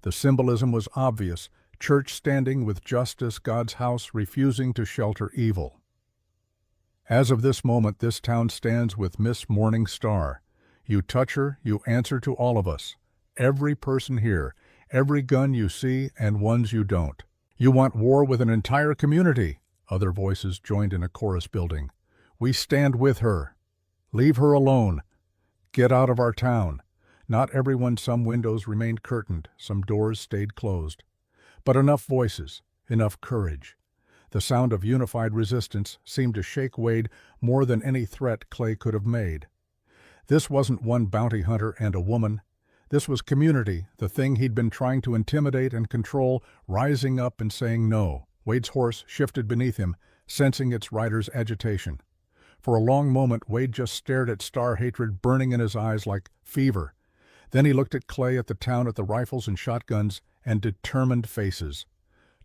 The symbolism was obvious, church standing with justice, God's house refusing to shelter evil. As of this moment, this town stands with Miss Morning Star. You touch her, you answer to all of us. Every person here, every gun you see and ones you don't. You want war with an entire community, other voices joined in a chorus building. We stand with her. Leave her alone. Get out of our town. Not everyone, some windows remained curtained, some doors stayed closed. But enough voices, enough courage. The sound of unified resistance seemed to shake Wade more than any threat Clay could have made. This wasn't one bounty hunter and a woman. This was community, the thing he'd been trying to intimidate and control, rising up and saying no. Wade's horse shifted beneath him, sensing its rider's agitation. For a long moment, Wade just stared at Starr, hatred burning in his eyes like fever. Then he looked at Clay, at the town, at the rifles and shotguns, and determined faces.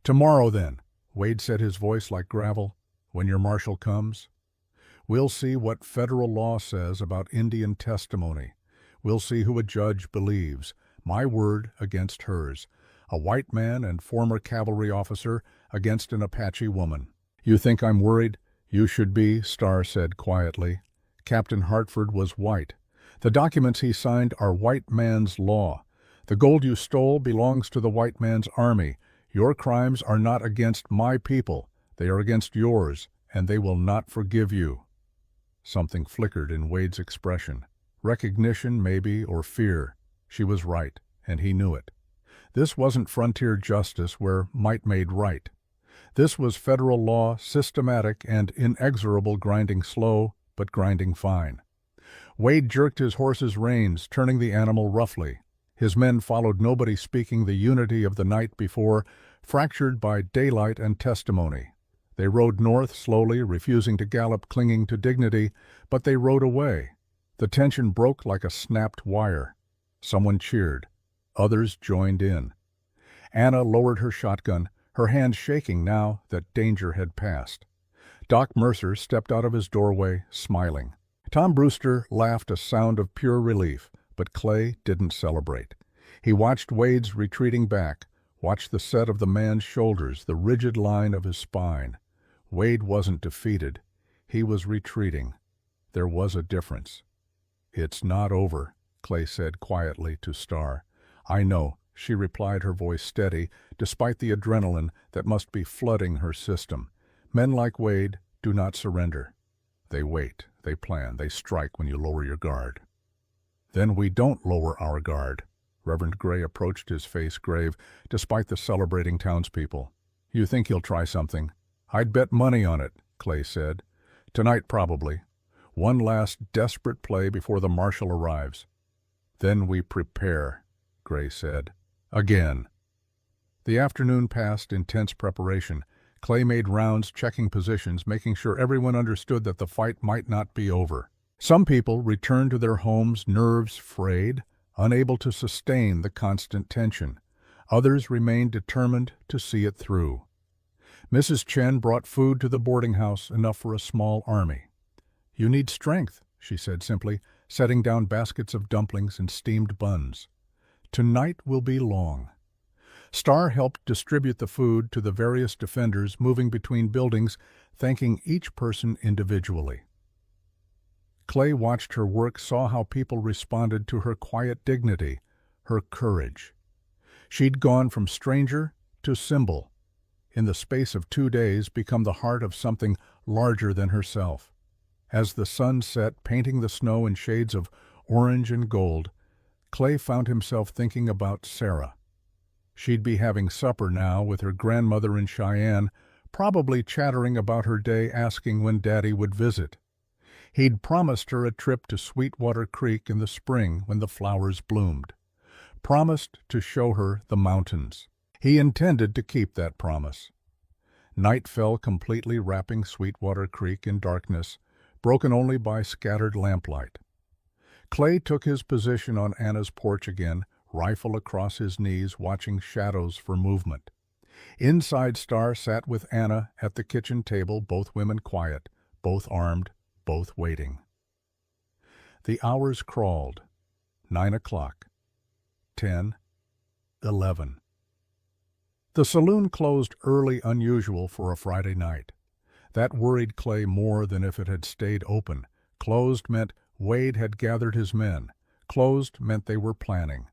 Tomorrow, then, Wade said, his voice like gravel, when your marshal comes, we'll see what federal law says about Indian testimony. We'll see who a judge believes, my word against hers, a white man and former cavalry officer against an Apache woman. You think I'm worried? You should be, Starr said quietly. Captain Hartford was white. The documents he signed are white man's law. The gold you stole belongs to the white man's army. Your crimes are not against my people. They are against yours, and they will not forgive you. Something flickered in Wade's expression. Recognition, maybe, or fear. She was right, and he knew it. This wasn't frontier justice where might made right. This was federal law, systematic and inexorable, grinding slow, but grinding fine. Wade jerked his horse's reins, turning the animal roughly. His men followed, nobody speaking, the unity of the night before, fractured by daylight and testimony. They rode north slowly, refusing to gallop, clinging to dignity, but they rode away. The tension broke like a snapped wire. Someone cheered. Others joined in. Anna lowered her shotgun, her hands shaking now that danger had passed. Doc Mercer stepped out of his doorway, smiling. Tom Brewster laughed, a sound of pure relief, but Clay didn't celebrate. He watched Wade's retreating back, watched the set of the man's shoulders, the rigid line of his spine. Wade wasn't defeated. He was retreating. There was a difference. "It's not over," Clay said quietly to Star. "I know," she replied, her voice steady, despite the adrenaline that must be flooding her system. "Men like Wade do not surrender. They wait, they plan, they strike when you lower your guard." "Then we don't lower our guard." Reverend Gray approached, his face grave, despite the celebrating townspeople. "You think he'll try something?" "I'd bet money on it," Clay said. "Tonight, probably. One last desperate play before the marshal arrives." "Then we prepare," Gray said. "Again." The afternoon passed in tense preparation. Clay made rounds, checking positions, making sure everyone understood that the fight might not be over. Some people returned to their homes, nerves frayed, unable to sustain the constant tension. Others remained determined to see it through. Mrs. Chen brought food to the boarding house, enough for a small army. "You need strength," she said simply, setting down baskets of dumplings and steamed buns. "Tonight will be long." Star helped distribute the food to the various defenders, moving between buildings, thanking each person individually. Clay watched her work, saw how people responded to her quiet dignity, her courage. She'd gone from stranger to symbol, in the space of 2 days become the heart of something larger than herself. As the sun set, painting the snow in shades of orange and gold, Clay found himself thinking about Sarah. She'd be having supper now with her grandmother in Cheyenne, probably chattering about her day, asking when Daddy would visit. He'd promised her a trip to Sweetwater Creek in the spring when the flowers bloomed. Promised to show her the mountains. He intended to keep that promise. Night fell completely, wrapping Sweetwater Creek in darkness, broken only by scattered lamplight. Clay took his position on Anna's porch again, rifle across his knees, watching shadows for movement. Inside, Star sat with Anna at the kitchen table, both women quiet, both armed, both waiting. The hours crawled. 9 o'clock. 10. 11. The saloon closed early, unusual for a Friday night. That worried Clay more than if it had stayed open. Closed meant Wade had gathered his men. Closed meant they were planning.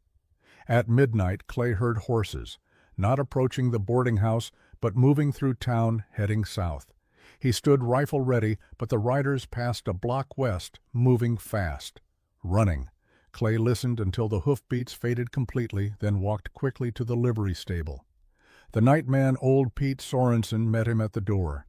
At midnight, Clay heard horses, not approaching the boarding house, but moving through town, heading south. He stood rifle ready, but the riders passed a block west, moving fast. Running. Clay listened until the hoofbeats faded completely, then walked quickly to the livery stable. The night man, old Pete Sorensen, met him at the door.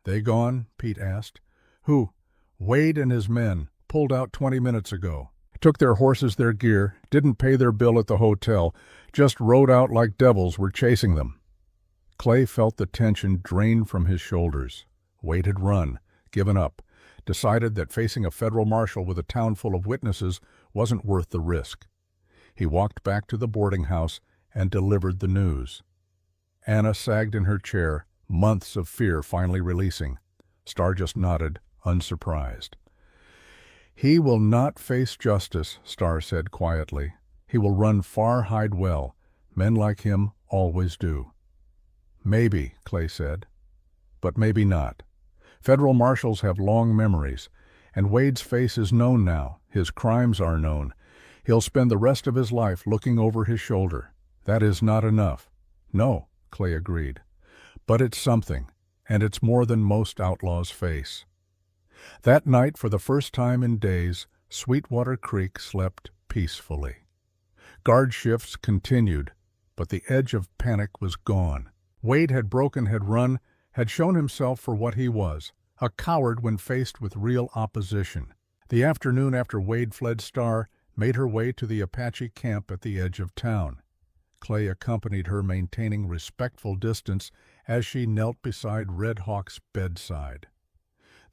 "They gone?" Pete asked. "Who?" "Wade and his men. Pulled out 20 minutes ago. Took their horses, their gear, didn't pay their bill at the hotel, just rode out like devils were chasing them." Clay felt the tension drain from his shoulders. Wade had run, given up, decided that facing a federal marshal with a town full of witnesses wasn't worth the risk. He walked back to the boarding house and delivered the news. Anna sagged in her chair, months of fear finally releasing. Star just nodded, unsurprised. "He will not face justice," Star said quietly. "He will run far, hide well. Men like him always do." "Maybe," Clay said. "But maybe not. Federal marshals have long memories, and Wade's face is known now. His crimes are known. He'll spend the rest of his life looking over his shoulder. That is not enough." "No," Clay agreed. "But it's something, and it's more than most outlaws face." That night, for the first time in days, Sweetwater Creek slept peacefully. Guard shifts continued, but the edge of panic was gone. Wade had broken, had run, had shown himself for what he was, a coward when faced with real opposition. The afternoon after Wade fled, Star made her way to the Apache camp at the edge of town. Clay accompanied her, maintaining respectful distance as she knelt beside Red Hawk's bedside.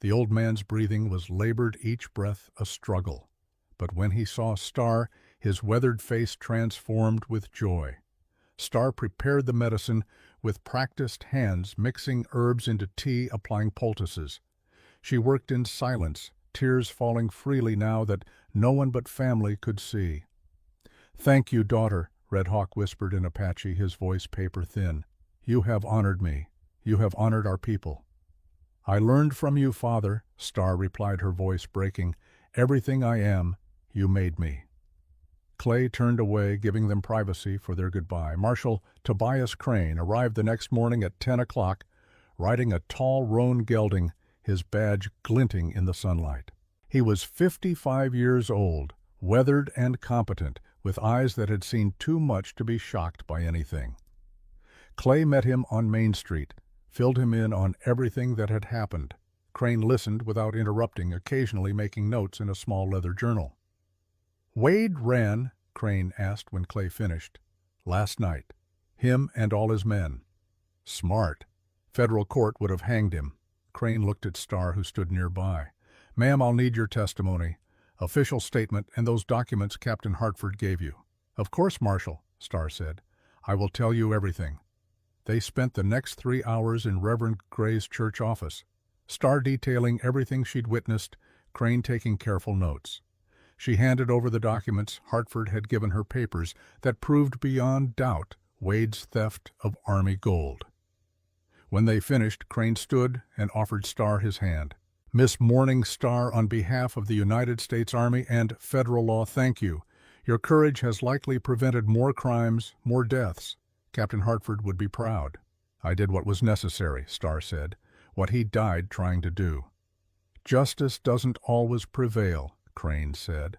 The old man's breathing was labored, each breath a struggle. But when he saw Star, his weathered face transformed with joy. Star prepared the medicine with practiced hands, mixing herbs into tea, applying poultices. She worked in silence, tears falling freely now that no one but family could see. "Thank you, daughter," Red Hawk whispered in Apache, his voice paper-thin. "You have honored me. You have honored our people." "I learned from you, Father," Star replied, her voice breaking. "Everything I am, you made me." Clay turned away, giving them privacy for their goodbye. Marshal Tobias Crane arrived the next morning at 10 o'clock, riding a tall roan gelding, his badge glinting in the sunlight. He was 55 years old, weathered and competent, with eyes that had seen too much to be shocked by anything. Clay met him on Main Street, filled him in on everything that had happened. Crane listened without interrupting, occasionally making notes in a small leather journal. "Wade ran," Crane asked when Clay finished. "Last night. Him and all his men." "Smart. Federal court would have hanged him." Crane looked at Star, who stood nearby. "Ma'am, I'll need your testimony. Official statement and those documents Captain Hartford gave you." "Of course, Marshal," Star said. "I will tell you everything." They spent the next 3 hours in Reverend Gray's church office, Star detailing everything she'd witnessed, Crane taking careful notes. She handed over the documents. Hartford had given her papers that proved beyond doubt Wade's theft of Army gold. When they finished, Crane stood and offered Star his hand. "Miss Morning Star, on behalf of the United States Army and federal law, thank you. Your courage has likely prevented more crimes, more deaths. Captain Hartford would be proud." "I did what was necessary," Star said, "what he died trying to do." "Justice doesn't always prevail," Crane said.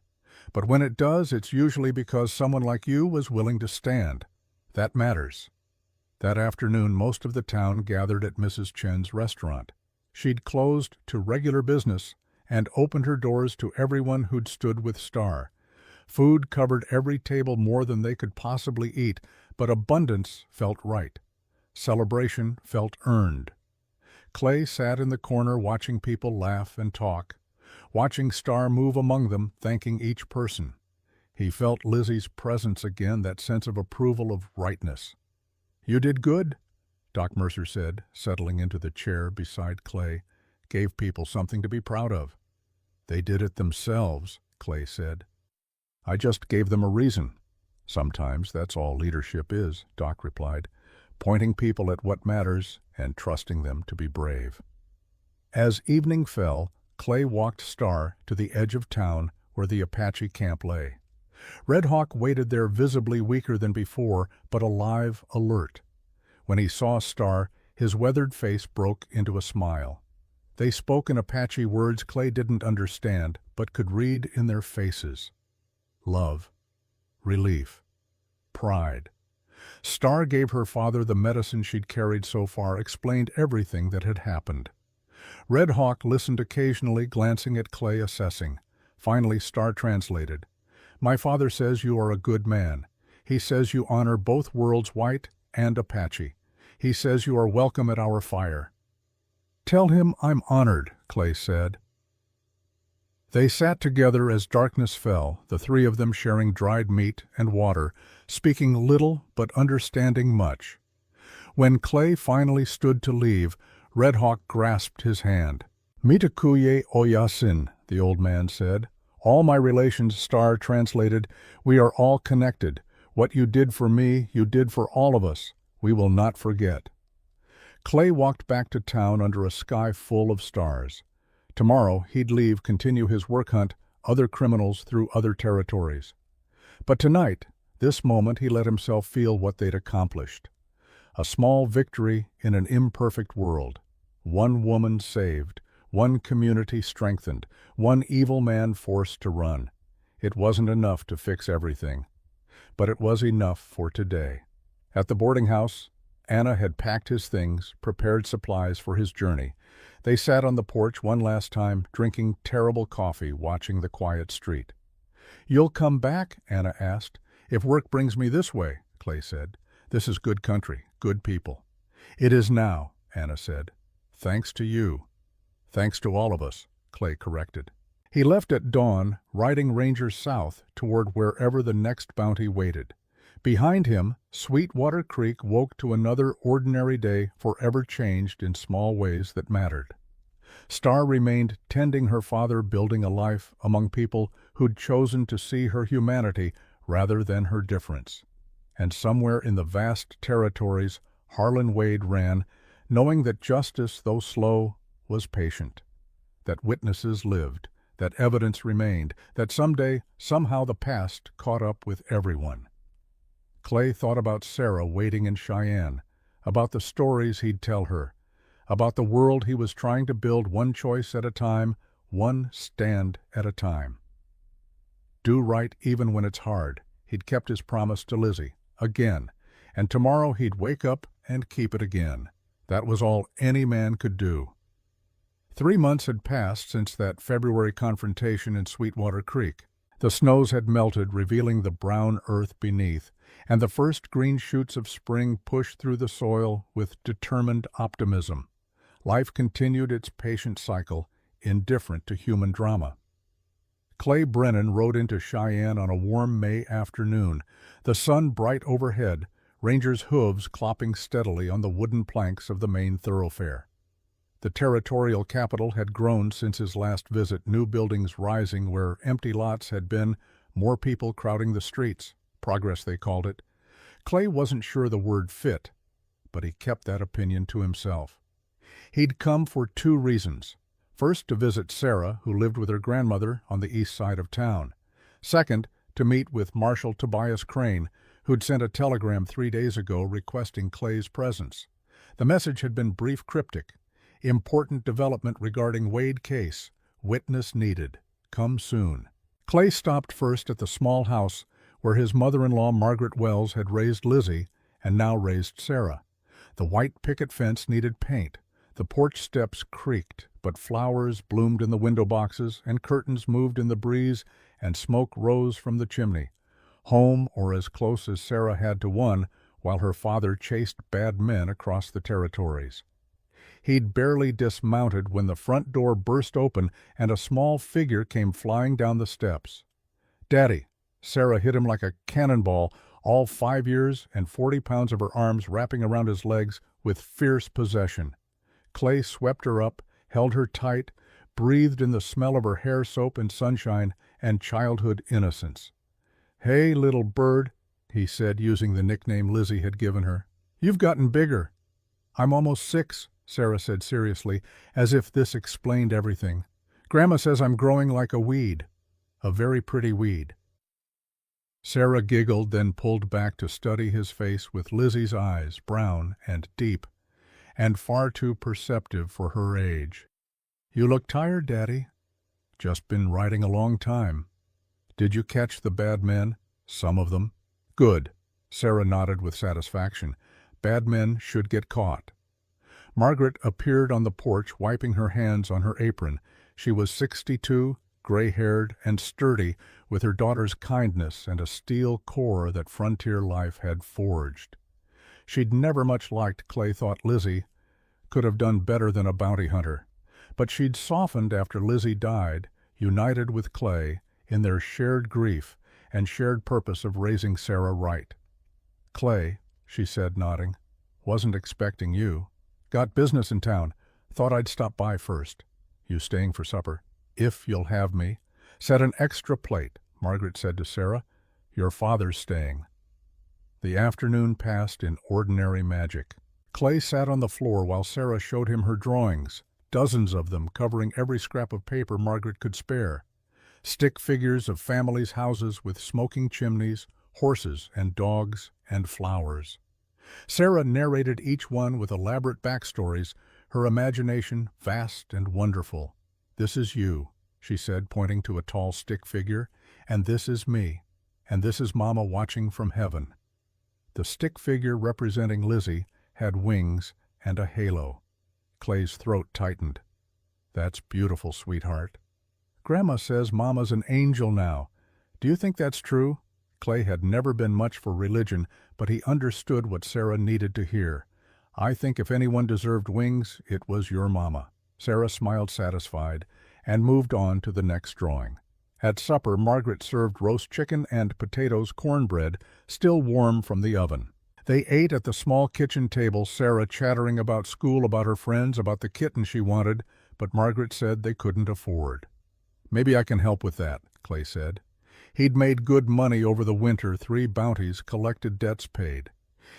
"But when it does, it's usually because someone like you was willing to stand. That matters." That afternoon, most of the town gathered at Mrs. Chen's restaurant. She'd closed to regular business and opened her doors to everyone who'd stood with Star. Food covered every table more than they could possibly eat, but abundance felt right. Celebration felt earned. Clay sat in the corner watching people laugh and talk, watching Star move among them, thanking each person. He felt Lizzie's presence again, that sense of approval, of rightness. "You did good," Doc Mercer said, settling into the chair beside Clay. "Gave people something to be proud of." "They did it themselves," Clay said. "I just gave them a reason." "Sometimes that's all leadership is," Doc replied, pointing people at what matters and trusting them to be brave. As evening fell, Clay walked Star to the edge of town where the Apache camp lay. Red Hawk waited there, visibly weaker than before, but alive, alert. When he saw Star, his weathered face broke into a smile. They spoke in Apache words Clay didn't understand, but could read in their faces. Love, relief, pride. Star gave her father the medicine she'd carried so far, explained everything that had happened. Red Hawk listened occasionally, glancing at Clay, assessing. Finally, Star translated. "My father says you are a good man. He says you honor both worlds, white and Apache. He says you are welcome at our fire." "Tell him I'm honored," Clay said. They sat together as darkness fell, the three of them sharing dried meat and water, speaking little but understanding much. When Clay finally stood to leave, Red Hawk grasped his hand. "Mitakuye Oyasin," the old man said. "All my relations," Star translated. "We are all connected. What you did for me, you did for all of us. We will not forget." Clay walked back to town under a sky full of stars. Tomorrow he'd leave, continue his work hunt, other criminals through other territories. But tonight, this moment, he let himself feel what they'd accomplished. A small victory in an imperfect world. One woman saved, one community strengthened, one evil man forced to run. It wasn't enough to fix everything, but it was enough for today. At the boarding house, Anna had packed his things, prepared supplies for his journey. They sat on the porch one last time, drinking terrible coffee, watching the quiet street. "You'll come back?" Anna asked. "If work brings me this way," Clay said. "This is good country, good people." "It is now," Anna said. "Thanks to you." "Thanks to all of us," Clay corrected. He left at dawn, riding Rangers south toward wherever the next bounty waited. Behind him, Sweetwater Creek woke to another ordinary day forever changed in small ways that mattered. Star remained tending her father, building a life among people who'd chosen to see her humanity rather than her difference. And somewhere in the vast territories, Harlan Wade ran, knowing that justice, though slow, was patient, that witnesses lived, that evidence remained, that someday, somehow the past caught up with everyone. Clay thought about Sarah waiting in Cheyenne, about the stories he'd tell her, about the world he was trying to build one choice at a time, one stand at a time. Do right even when it's hard. He'd kept his promise to Lizzie, again, and tomorrow he'd wake up and keep it again. That was all any man could do. 3 months had passed since that February confrontation in Sweetwater Creek. The snows had melted, revealing the brown earth beneath, and the first green shoots of spring pushed through the soil with determined optimism. Life continued its patient cycle, indifferent to human drama. Clay Brennan rode into Cheyenne on a warm May afternoon, the sun bright overhead, Rangers' hooves clopping steadily on the wooden planks of the main thoroughfare. The territorial capital had grown since his last visit, new buildings rising where empty lots had been, more people crowding the streets. Progress, they called it. Clay wasn't sure the word fit, but he kept that opinion to himself. He'd come for 2 reasons. First, to visit Sarah, who lived with her grandmother on the east side of town. Second, to meet with Marshal Tobias Crane, who'd sent a telegram 3 days ago requesting Clay's presence. The message had been brief, cryptic. Important development regarding Wade case. Witness needed. Come soon. Clay stopped first at the small house where his mother-in-law Margaret Wells had raised Lizzie and now raised Sarah. The white picket fence needed paint. The porch steps creaked, but flowers bloomed in the window boxes and curtains moved in the breeze and smoke rose from the chimney. Home, or as close as Sarah had to one, while her father chased bad men across the territories. He'd barely dismounted when the front door burst open and a small figure came flying down the steps. "Daddy!" Sarah hit him like a cannonball, all 5 years and 40 pounds of her arms wrapping around his legs with fierce possession. Clay swept her up, held her tight, breathed in the smell of her hair soap and sunshine and childhood innocence. "Hey, little bird," he said, using the nickname Lizzie had given her. "You've gotten bigger." "I'm almost 6, Sarah said seriously, as if this explained everything. "Grandma says I'm growing like a weed. A very pretty weed." Sarah giggled, then pulled back to study his face with Lizzie's eyes, brown and deep, and far too perceptive for her age. "You look tired, Daddy." "Just been riding a long time." "Did you catch the bad men?" "Some of them." "Good." Sarah nodded with satisfaction. "Bad men should get caught." Margaret appeared on the porch, wiping her hands on her apron. She was 62, gray-haired and sturdy, with her daughter's kindness and a steel core that frontier life had forged. She'd never much liked Clay, thought Lizzie could have done better than a bounty hunter. But she'd softened after Lizzie died, united with Clay in their shared grief and shared purpose of raising Sarah right. "Clay," she said, nodding, "wasn't expecting you. Got business in town. Thought I'd stop by first. You staying for supper?" "If you'll have me." "Set an extra plate," Margaret said to Sarah. "Your father's staying." The afternoon passed in ordinary magic. Clay sat on the floor while Sarah showed him her drawings, dozens of them covering every scrap of paper Margaret could spare. Stick figures of families' houses with smoking chimneys, horses and dogs and flowers. Sarah narrated each one with elaborate backstories, her imagination vast and wonderful. "This is you," she said, pointing to a tall stick figure, "and this is me, and this is Mama watching from heaven." The stick figure representing Lizzie had wings and a halo. Clay's throat tightened. "That's beautiful, sweetheart." "Grandma says Mama's an angel now. Do you think that's true?" Clay had never been much for religion, but he understood what Sarah needed to hear. "I think if anyone deserved wings, it was your Mama." Sarah smiled satisfied and moved on to the next drawing. At supper, Margaret served roast chicken and potatoes cornbread, still warm from the oven. They ate at the small kitchen table, Sarah chattering about school, about her friends, about the kitten she wanted, but Margaret said they couldn't afford. "Maybe I can help with that," Clay said. He'd made good money over the winter, 3 bounties, collected debts paid.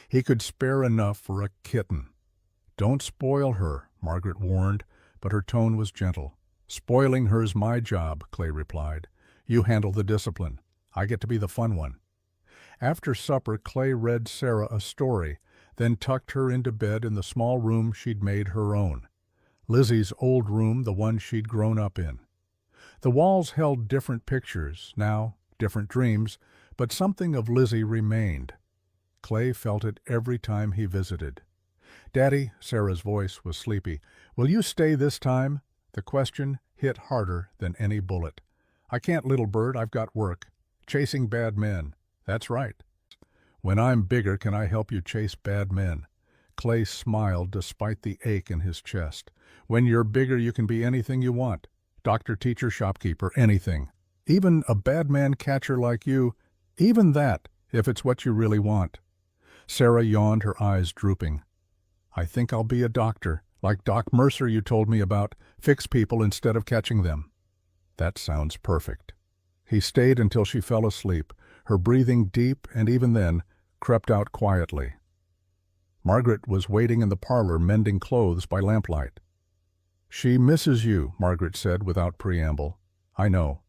He could spare enough for a kitten. "Don't spoil her," Margaret warned, but her tone was gentle. "Spoiling her's my job," Clay replied. "You handle the discipline. I get to be the fun one." After supper, Clay read Sarah a story, then tucked her into bed in the small room she'd made her own. Lizzie's old room, the one she'd grown up in. The walls held different pictures, now different dreams, but something of Lizzie remained. Clay felt it every time he visited. "Daddy," Sarah's voice was sleepy, "will you stay this time?" The question hit harder than any bullet. "I can't, little bird, I've got work. Chasing bad men." "That's right." "When I'm bigger, can I help you chase bad men?" Clay smiled despite the ache in his chest. "When you're bigger, you can be anything you want. Doctor, teacher, shopkeeper, anything. Even a bad man catcher like you. Even that, if it's what you really want." Sarah yawned, her eyes drooping. "I think I'll be a doctor, like Doc Mercer you told me about, fix people instead of catching them." "That sounds perfect." He stayed until she fell asleep, her breathing deep, and even then crept out quietly. Margaret was waiting in the parlor, mending clothes by lamplight. "She misses you," Margaret said without preamble. "I know.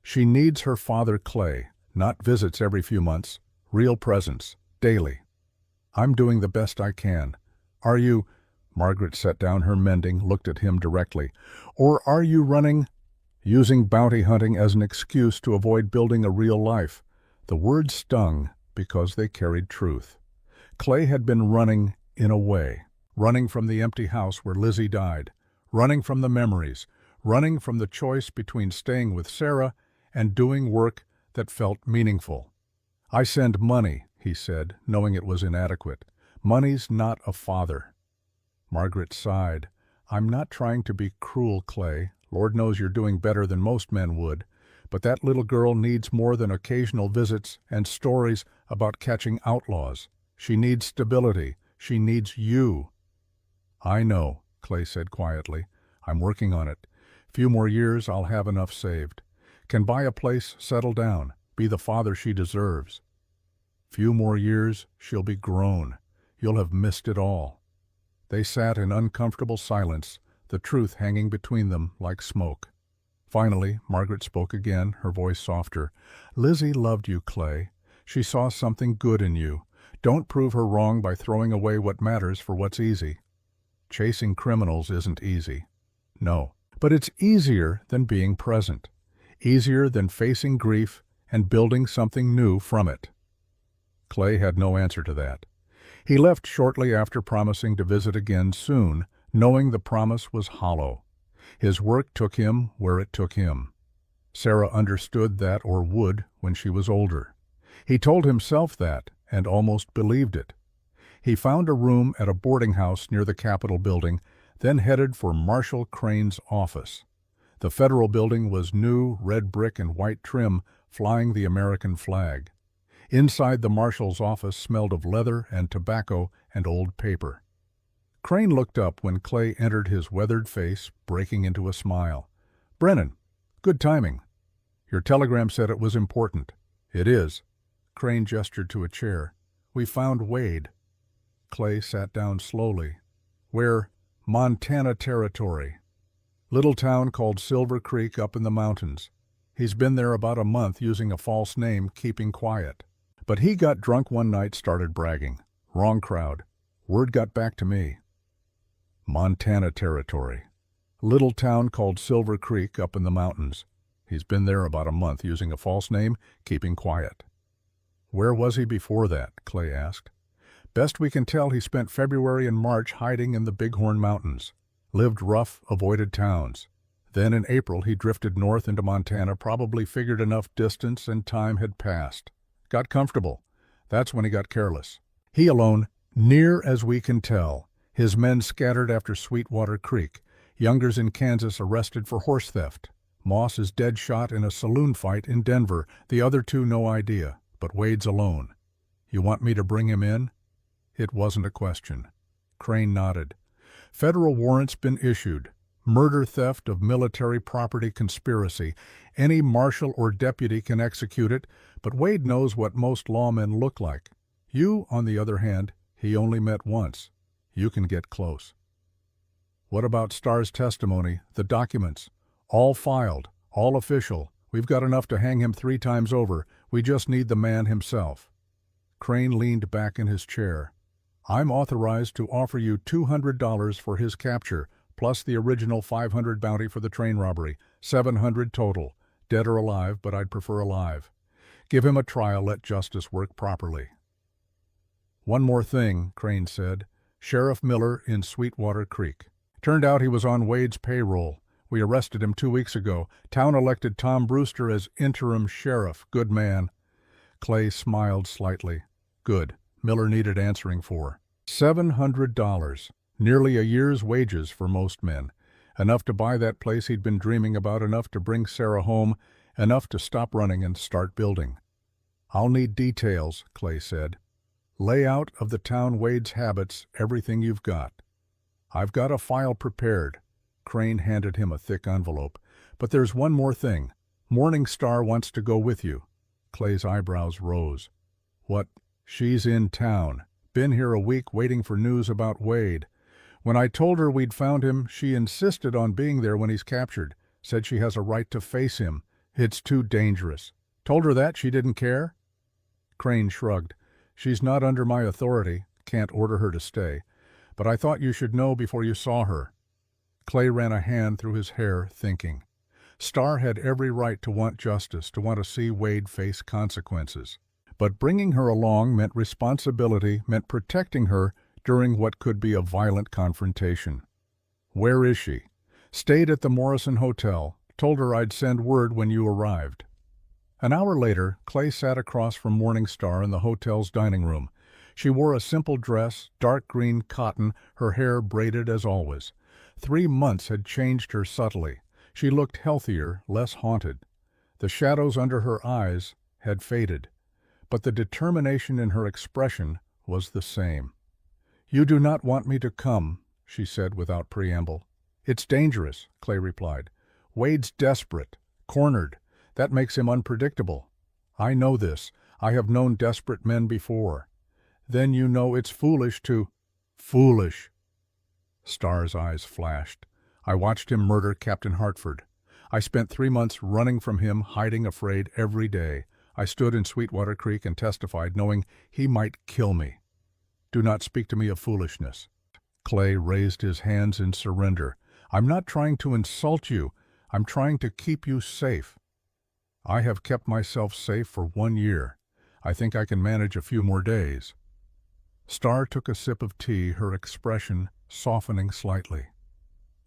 She needs her father Clay, not visits every few months, real presence, daily. I'm doing the best I can. Are you—" Margaret set down her mending, looked at him directly. "Or are you running—" "Using bounty hunting as an excuse to avoid building a real life." The words stung because they carried truth. Clay had been running in a way, running from the empty house where Lizzie died, running from the memories, running from the choice between staying with Sarah and doing work that felt meaningful. "I send money," he said, knowing it was inadequate. "Money's not a father." Margaret sighed. "I'm not trying to be cruel, Clay. Lord knows you're doing better than most men would. But that little girl needs more than occasional visits and stories about catching outlaws. She needs stability. She needs you." "I know," Clay said quietly. "I'm working on it. Few more years, I'll have enough saved. Can buy a place, settle down, be the father she deserves. Few more years, she'll be grown. You'll have missed it all." They sat in uncomfortable silence, the truth hanging between them like smoke. Finally, Margaret spoke again, her voice softer. "Lizzie loved you, Clay. She saw something good in you. Don't prove her wrong by throwing away what matters for what's easy. Chasing criminals isn't easy. No, but it's easier than being present. Easier than facing grief and building something new from it." Clay had no answer to that. He left shortly after promising to visit again soon, knowing the promise was hollow. His work took him where it took him. Sarah understood that, or would, when she was older. He told himself that, and almost believed it. He found a room at a boarding house near the Capitol building, then headed for Marshal Crane's office. The federal building was new, red brick and white trim, flying the American flag. Inside, the marshal's office smelled of leather and tobacco and old paper. Crane looked up when Clay entered, his weathered face breaking into a smile. "Brennan, good timing. Your telegram said it was important." "It is." Crane gestured to a chair. "We found Wade." Clay sat down slowly. "Where?" "Montana Territory. Little town called Silver Creek up in the mountains. He's been there about a month using a false name, keeping quiet. But he got drunk one night, started bragging. Wrong crowd. Word got back to me." Montana Territory. Little town called Silver Creek up in the mountains. He's been there about a month using a false name, keeping quiet. Where was he before that? Clay asked. Best we can tell, he spent February and March hiding in the Bighorn Mountains. Lived rough, avoided towns. Then in April he drifted north into Montana, probably figured enough distance and time had passed. Got comfortable. That's when he got careless. He alone, near as we can tell. His men scattered after Sweetwater Creek. Youngers in Kansas arrested for horse theft. Moss is dead shot in a saloon fight in Denver. The other two no idea, but Wade's alone. You want me to bring him in? It wasn't a question. Crane nodded. Federal warrants been issued. Murder, theft of military property, conspiracy. Any marshal or deputy can execute it, but Wade knows what most lawmen look like. You, on the other hand, he only met once. You can get close. What about Starr's testimony, the documents? All filed, all official. We've got enough to hang him 3 times over. We just need the man himself. Crane leaned back in his chair. I'm authorized to offer you $200 for his capture, plus the original $500 bounty for the train robbery, $700 total. Dead or alive, but I'd prefer alive. Give him a trial, let justice work properly. One more thing, Crane said. Sheriff Miller in Sweetwater Creek. Turned out he was on Wade's payroll. We arrested him 2 weeks ago. Town elected Tom Brewster as interim sheriff. Good man. Clay smiled slightly. Good. Miller needed answering for. $700. Nearly a year's wages for most men. Enough to buy that place he'd been dreaming about, enough to bring Sarah home, enough to stop running and start building. I'll need details, Clay said. Layout of the town, Wade's habits, everything you've got. I've got a file prepared. Crane handed him a thick envelope. But there's one more thing. Morning Star wants to go with you. Clay's eyebrows rose. What? She's in town. Been here a week waiting for news about Wade. When I told her we'd found him, she insisted on being there when he's captured. Said she has a right to face him. It's too dangerous. Told her that, she didn't care? Crane shrugged. She's not under my authority. Can't order her to stay. But I thought you should know before you saw her. Clay ran a hand through his hair, thinking. Starr had every right to want justice, to want to see Wade face consequences. But bringing her along meant responsibility, meant protecting her during what could be a violent confrontation. Where is she? Stayed at the Morrison Hotel. Told her I'd send word when you arrived. An hour later, Clay sat across from Morning Star in the hotel's dining room. She wore a simple dress, dark green cotton, her hair braided as always. 3 months had changed her subtly. She looked healthier, less haunted. The shadows under her eyes had faded, but the determination in her expression was the same. You do not want me to come, she said without preamble. It's dangerous, Clay replied. Wade's desperate, cornered. That makes him unpredictable. I know this. I have known desperate men before. Then you know it's foolish to... Foolish. Starr's eyes flashed. I watched him murder Captain Hartford. I spent 3 months running from him, hiding afraid every day. I stood in Sweetwater Creek and testified, knowing he might kill me. Do not speak to me of foolishness. Clay raised his hands in surrender. I'm not trying to insult you. I'm trying to keep you safe. I have kept myself safe for 1 year. I think I can manage a few more days. Starr took a sip of tea, her expression softening slightly.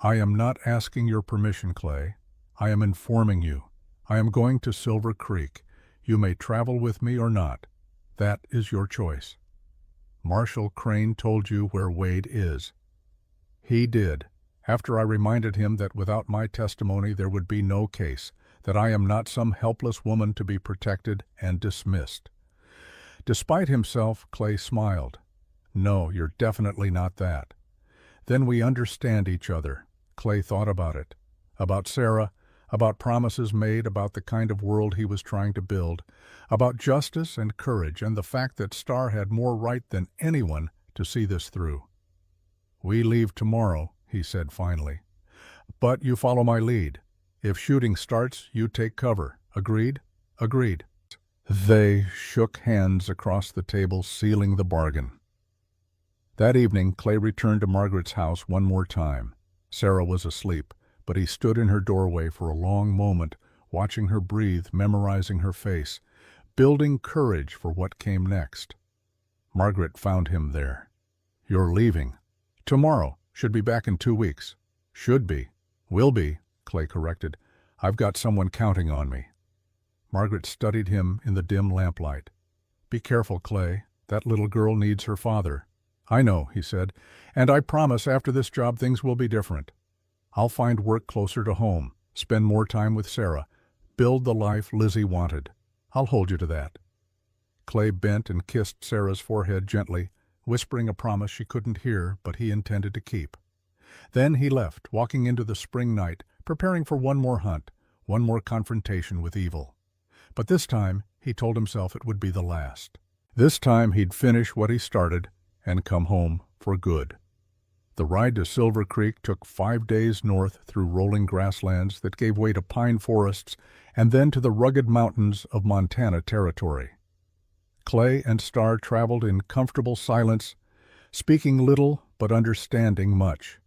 I am not asking your permission, Clay. I am informing you. I am going to Silver Creek. You may travel with me or not. That is your choice. Marshal Crane told you where Wade is. He did, after I reminded him that without my testimony there would be no case, that I am not some helpless woman to be protected and dismissed. Despite himself, Clay smiled. No, you're definitely not that. Then we understand each other. Clay thought about it. About Sarah, about promises made, about the kind of world he was trying to build, about justice and courage, and the fact that Starr had more right than anyone to see this through. We leave tomorrow, he said finally. But you follow my lead. If shooting starts, you take cover. Agreed? Agreed. They shook hands across the table, sealing the bargain. That evening, Clay returned to Margaret's house one more time. Sarah was asleep, but he stood in her doorway for a long moment, watching her breathe, memorizing her face, building courage for what came next. Margaret found him there. "You're leaving." "Tomorrow. Should be back in 2 weeks." "Should be." "Will be," Clay corrected. "I've got someone counting on me." Margaret studied him in the dim lamplight. "Be careful, Clay. That little girl needs her father." "I know," he said, "and I promise after this job things will be different. I'll find work closer to home, spend more time with Sarah, build the life Lizzie wanted. I'll hold you to that." Clay bent and kissed Sarah's forehead gently, whispering a promise she couldn't hear but he intended to keep. Then he left, walking into the spring night, preparing for one more hunt, one more confrontation with evil. But this time, he told himself it would be the last. This time he'd finish what he started and come home for good. The ride to Silver Creek took 5 days north through rolling grasslands that gave way to pine forests and then to the rugged mountains of Montana Territory. Clay and Star traveled in comfortable silence, speaking little but understanding much.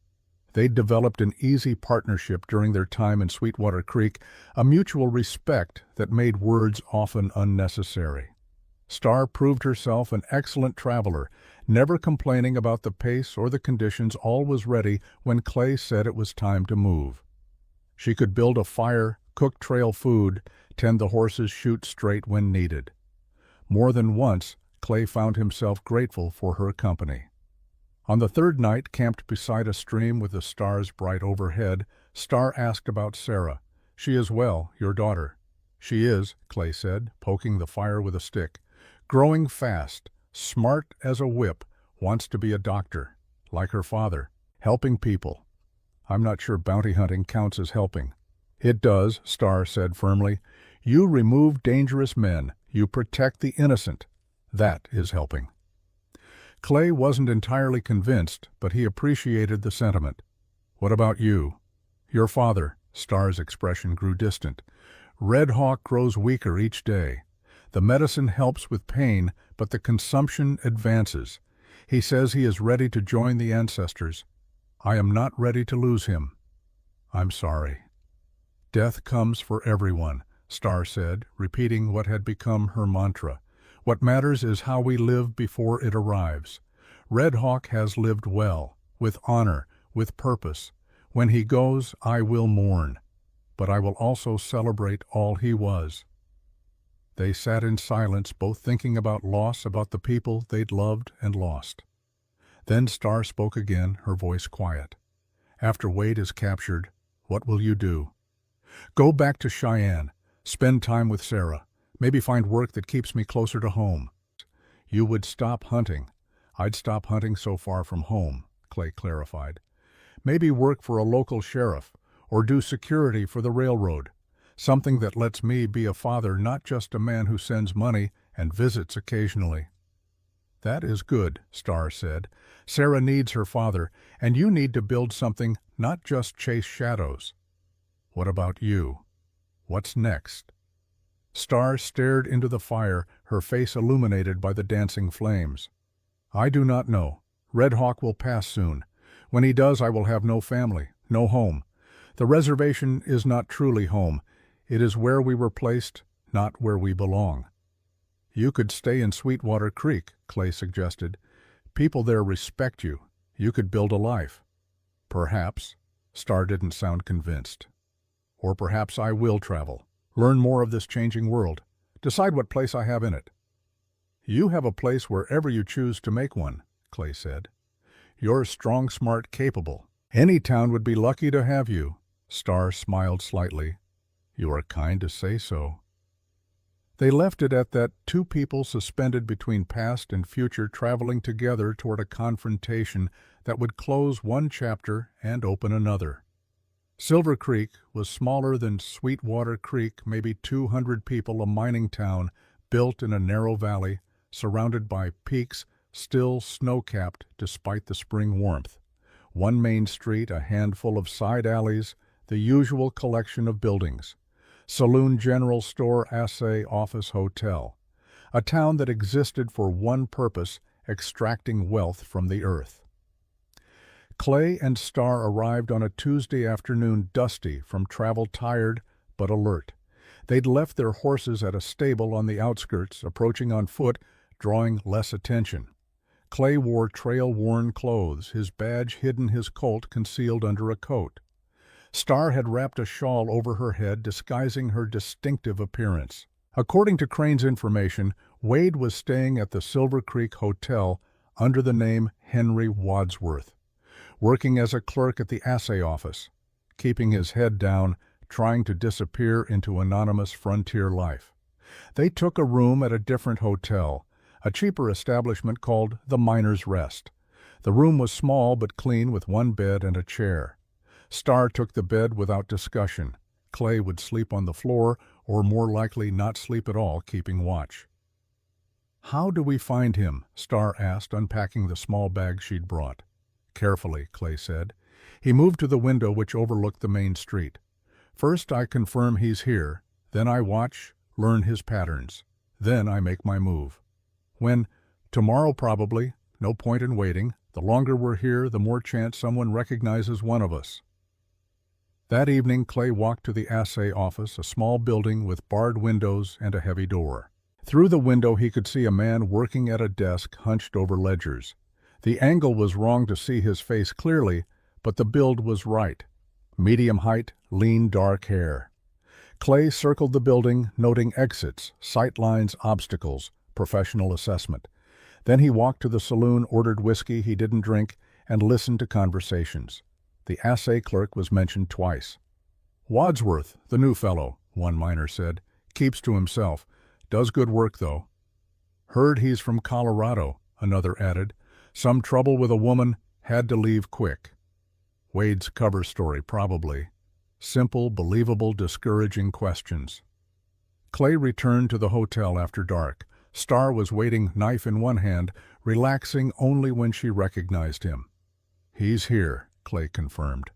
They'd developed an easy partnership during their time in Sweetwater Creek, a mutual respect that made words often unnecessary. Star proved herself an excellent traveler, never complaining about the pace or the conditions, always ready when Clay said it was time to move. She could build a fire, cook trail food, tend the horses, shoot straight when needed. More than once, Clay found himself grateful for her company. On the third night, camped beside a stream with the stars bright overhead, Star asked about Sarah. "She is well, your daughter." "She is," Clay said, poking the fire with a stick. "Growing fast, smart as a whip, wants to be a doctor, like her father, helping people." "I'm not sure bounty hunting counts as helping." "It does," Star said firmly. "You remove dangerous men. You protect the innocent. That is helping." Clay wasn't entirely convinced, but he appreciated the sentiment. "What about you?" "Your father." Star's expression grew distant. "Red Hawk grows weaker each day. The medicine helps with pain, but the consumption advances. He says he is ready to join the ancestors. I am not ready to lose him." "I'm sorry." "Death comes for everyone," Star said, repeating what had become her mantra. "What matters is how we live before it arrives. Red Hawk has lived well, with honor, with purpose. When he goes, I will mourn, but I will also celebrate all he was." They sat in silence, both thinking about loss, about the people they'd loved and lost. Then Star spoke again, her voice quiet. "After Wade is captured, what will you do?" "Go back to Cheyenne, spend time with Sarah, maybe find work that keeps me closer to home." "You would stop hunting." "I'd stop hunting so far from home," Clay clarified. "Maybe work for a local sheriff, or do security for the railroad. Something that lets me be a father, not just a man who sends money and visits occasionally." "That is good," Star said. "Sarah needs her father, and you need to build something, not just chase shadows." "What about you? What's next?" Star stared into the fire, her face illuminated by the dancing flames. "I do not know. Red Hawk will pass soon. When he does, I will have no family, no home. The reservation is not truly home. It is where we were placed, not where we belong." "You could stay in Sweetwater Creek," Clay suggested. "People there respect you. You could build a life." "Perhaps." Star didn't sound convinced. "Or perhaps I will travel, learn more of this changing world, decide what place I have in it." "You have a place wherever you choose to make one," Clay said. "You're strong, smart, capable. Any town would be lucky to have you." Star smiled slightly. "You are kind to say so." They left it at that, two people suspended between past and future, traveling together toward a confrontation that would close one chapter and open another. Silver Creek was smaller than Sweetwater Creek, maybe 200 people, a mining town built in a narrow valley, surrounded by peaks still snow-capped despite the spring warmth. One main street, a handful of side alleys, the usual collection of buildings. Saloon, general store, assay, office, hotel. A town that existed for one purpose extracting wealth from the earth. Clay and Star arrived on a Tuesday afternoon dusty from travel, tired but alert. They'd left their horses at a stable on the outskirts, approaching on foot, drawing less attention. Clay wore trail-worn clothes, his badge hidden, his Colt concealed under a coat. Star had wrapped a shawl over her head, disguising her distinctive appearance. According to Crane's information, Wade was staying at the Silver Creek Hotel under the name Henry Wadsworth, working as a clerk at the assay office, keeping his head down, trying to disappear into anonymous frontier life. They took a room at a different hotel, a cheaper establishment called the Miner's Rest. The room was small but clean, with one bed and a chair. Star took the bed without discussion. Clay would sleep on the floor, or more likely not sleep at all, keeping watch. "How do we find him?" Star asked, unpacking the small bag she'd brought. "Carefully," Clay said. He moved to the window which overlooked the main street. "First I confirm he's here, then I watch, learn his patterns. Then I make my move. When? Tomorrow probably. No point in waiting. The longer we're here, the more chance someone recognizes one of us." That evening Clay walked to the assay office, a small building with barred windows and a heavy door. Through the window he could see a man working at a desk hunched over ledgers. The angle was wrong to see his face clearly, but the build was right. Medium height, lean dark hair. Clay circled the building, noting exits, sight lines, obstacles, professional assessment. Then he walked to the saloon, ordered whiskey he didn't drink, and listened to conversations. The assay clerk was mentioned twice. "Wadsworth, the new fellow," one miner said. "Keeps to himself. Does good work, though." "Heard he's from Colorado," another added. "Some trouble with a woman, had to leave quick." Wade's cover story, probably. Simple, believable, discouraging questions. Clay returned to the hotel after dark. Star was waiting, knife in one hand, relaxing only when she recognized him. "He's here," Clay confirmed.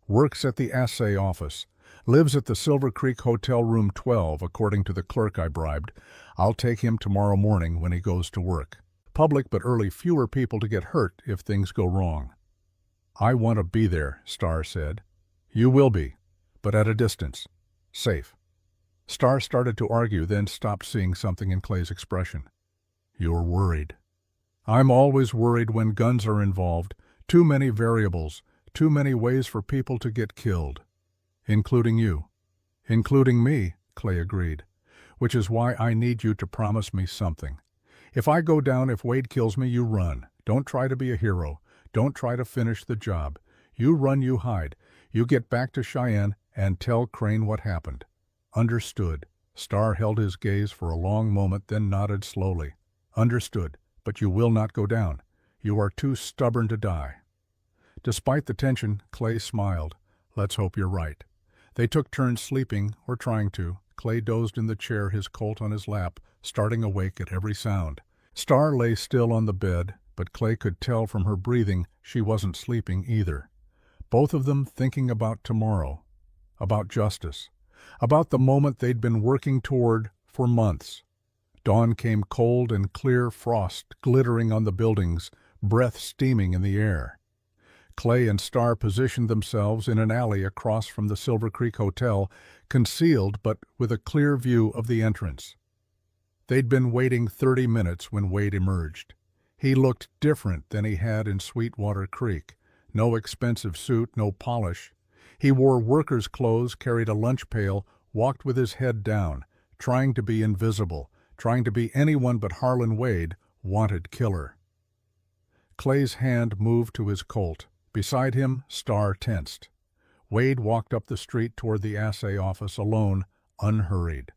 "Works at the assay office. Lives at the Silver Creek Hotel, room 12, according to the clerk I bribed. I'll take him tomorrow morning when he goes to work. Public but early, fewer people to get hurt if things go wrong." "I want to be there," Star said. "You will be, but at a distance. Safe." Star started to argue, then stopped, seeing something in Clay's expression. "You're worried." "I'm always worried when guns are involved. Too many variables, too many ways for people to get killed." "Including you." "Including me," Clay agreed. "Which is why I need you to promise me something. If I go down, if Wade kills me, you run. Don't try to be a hero. Don't try to finish the job. You run, you hide. You get back to Cheyenne and tell Crane what happened." "Understood." Star held his gaze for a long moment, then nodded slowly. "Understood, but you will not go down. You are too stubborn to die." Despite the tension, Clay smiled. "Let's hope you're right." They took turns sleeping, or trying to. Clay dozed in the chair, his Colt on his lap, starting awake at every sound. Star lay still on the bed, but Clay could tell from her breathing she wasn't sleeping either. Both of them thinking about tomorrow, about justice, about the moment they'd been working toward for months. Dawn came cold and clear, frost glittering on the buildings, breath steaming in the air. Clay and Star positioned themselves in an alley across from the Silver Creek Hotel, concealed but with a clear view of the entrance. They'd been waiting 30 minutes when Wade emerged. He looked different than he had in Sweetwater Creek. No expensive suit, no polish. He wore worker's clothes, carried a lunch pail, walked with his head down, trying to be invisible, trying to be anyone but Harlan Wade, wanted killer. Clay's hand moved to his Colt. Beside him, Star tensed. Wade walked up the street toward the assay office alone, unhurried.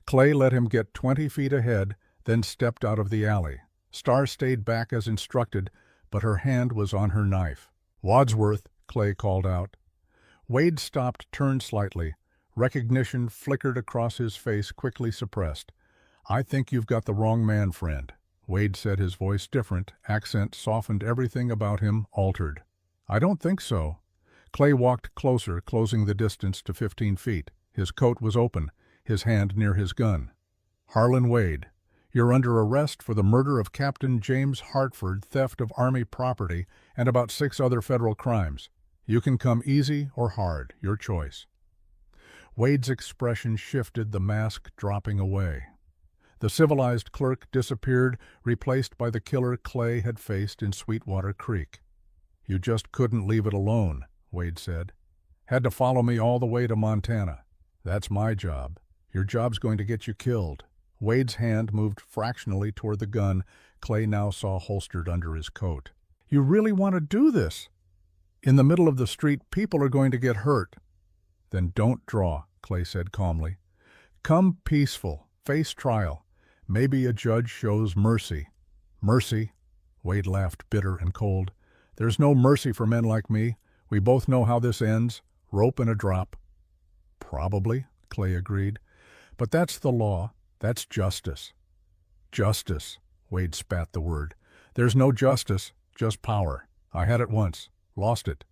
Clay let him get 20 feet ahead, then stepped out of the alley. Star stayed back as instructed, but her hand was on her knife. "Wadsworth," Clay called out. Wade stopped, turned slightly. Recognition flickered across his face, quickly suppressed. "I think you've got the wrong man, friend," Wade said, his voice different, accent softened, everything about him altered. "I don't think so." Clay walked closer, closing the distance to 15 feet. His coat was open, his hand near his gun. "Harlan Wade, You're under arrest for the murder of Captain James Hartford, theft of Army property, and about 6 other federal crimes. You can come easy or hard, your choice." Wade's expression shifted, the mask dropping away. The civilized clerk disappeared, replaced by the killer Clay had faced in Sweetwater Creek. "You just couldn't leave it alone," Wade said. "Had to follow me all the way to Montana. That's my job. Your job's going to get you killed." Wade's hand moved fractionally toward the gun Clay now saw holstered under his coat. "You really want to do this? In the middle of the street, people are going to get hurt." "Then don't draw," Clay said calmly. "Come peaceful, face trial. Maybe a judge shows mercy." "Mercy?" Wade laughed, bitter and cold. "There's no mercy for men like me. We both know how this ends. Rope and a drop." "Probably," Clay agreed. "But that's the law. That's justice." "Justice," Wade spat the word. "There's no justice, just power. I had it once, lost it.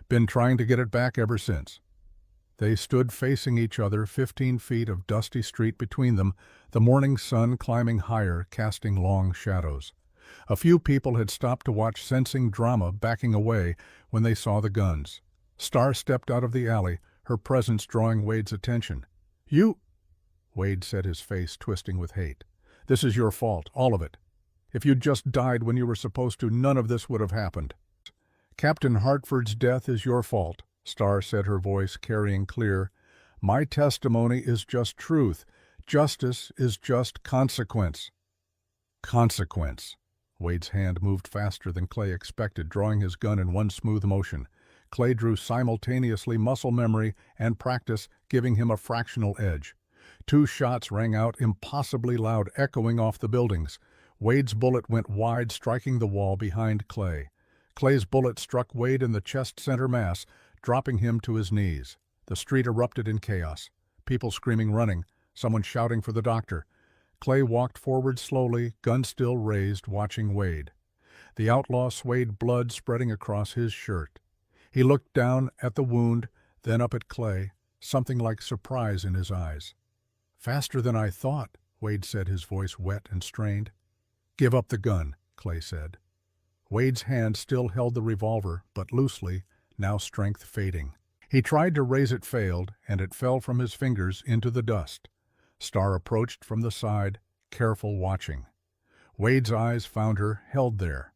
Been trying to get it back ever since." They stood facing each other, 15 feet of dusty street between them, the morning sun climbing higher, casting long shadows. A few people had stopped to watch, sensing drama backing away when they saw the guns. Star stepped out of the alley, her presence drawing Wade's attention. "You—" Wade said, his face twisting with hate. "This is your fault, all of it. If you'd just died when you were supposed to, none of this would have happened." "Captain Hartford's death is your fault," Star said, her voice carrying clear. "My testimony is just truth. Justice is just consequence." "Consequence." Wade's hand moved faster than Clay expected, drawing his gun in one smooth motion. Clay drew simultaneously, muscle memory and practice giving him a fractional edge. 2 shots rang out, impossibly loud, echoing off the buildings. Wade's bullet went wide, striking the wall behind Clay. Clay's bullet struck Wade in the chest center mass, dropping him to his knees. The street erupted in chaos. People screaming, running, someone shouting for the doctor. Clay walked forward slowly, gun still raised, watching Wade. The outlaw swayed, blood spreading across his shirt. He looked down at the wound, then up at Clay, something like surprise in his eyes. "Faster than I thought," Wade said, his voice wet and strained. "Give up the gun," Clay said. Wade's hand still held the revolver, but loosely, now strength fading. He tried to raise it, failed, and it fell from his fingers into the dust. Star approached from the side, careful, watching. Wade's eyes found her, held there.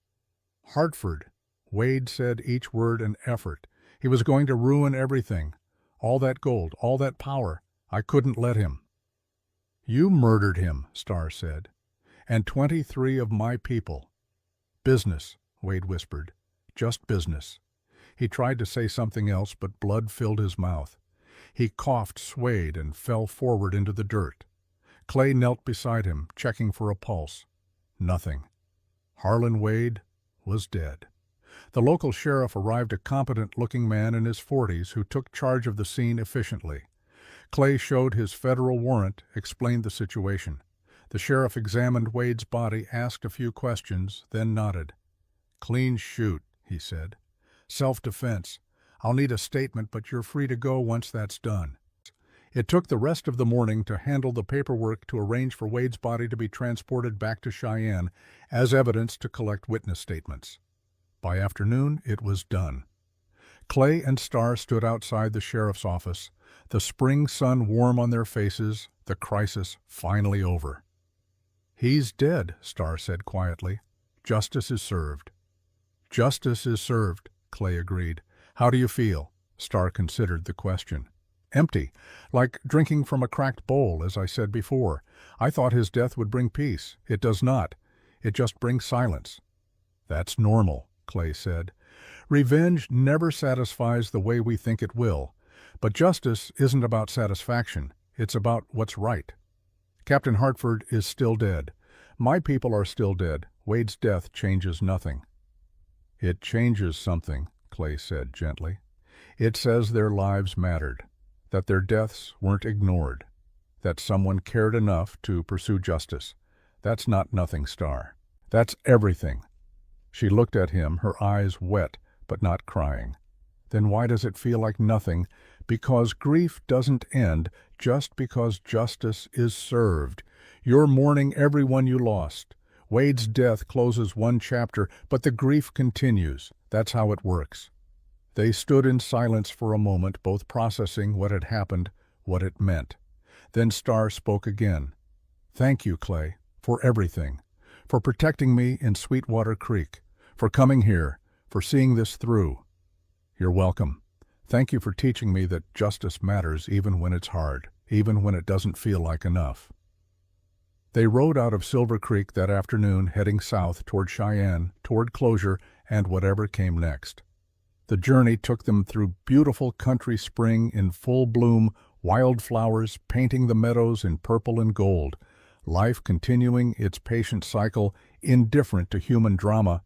"Hartford," Wade said, each word an effort. "He was going to ruin everything. All that gold, all that power. I couldn't let him." "You murdered him," Star said. "And 23 of my people." "Business," Wade whispered. "Just business." He tried to say something else, but blood filled his mouth. He coughed, swayed, and fell forward into the dirt. Clay knelt beside him, checking for a pulse. Nothing. Harlan Wade was dead. The local sheriff arrived, a competent-looking man in his 40s who took charge of the scene efficiently. Clay showed his federal warrant, explained the situation. The sheriff examined Wade's body, asked a few questions, then nodded. "Clean shoot," he said. "Self-defense. I'll need a statement, but you're free to go once that's done." It took the rest of the morning to handle the paperwork to arrange for Wade's body to be transported back to Cheyenne as evidence to collect witness statements. By afternoon, it was done. Clay and Star stood outside the sheriff's office, the spring sun warm on their faces, the crisis finally over. "He's dead," Star said quietly. "Justice is served." "Justice is served," Clay agreed. "How do you feel?" Star considered the question. "Empty, like drinking from a cracked bowl, as I said before. I thought his death would bring peace. It does not. It just brings silence." "That's normal," Clay said. "Revenge never satisfies the way we think it will. But justice isn't about satisfaction. It's about what's right. Captain Hartford is still dead. My people are still dead. Wade's death changes nothing." "It changes something," Clay said gently. "It says their lives mattered, that their deaths weren't ignored, that someone cared enough to pursue justice. That's not nothing, Star. That's everything." She looked at him, her eyes wet but not crying. "Then why does it feel like nothing, because grief doesn't end just because justice is served. You're mourning everyone you lost. Wade's death closes one chapter, but the grief continues. That's how it works. They stood in silence for a moment, both processing what had happened, what it meant. Then Starr spoke again. "Thank you, Clay, for everything. For protecting me in Sweetwater Creek. For coming here. For seeing this through. You're welcome. Thank you for teaching me that justice matters even when it's hard, even when it doesn't feel like enough." They rode out of Silver Creek that afternoon, heading south toward Cheyenne, toward closure, and whatever came next. The journey took them through beautiful country spring in full bloom, wildflowers painting the meadows in purple and gold, life continuing its patient cycle, indifferent to human drama,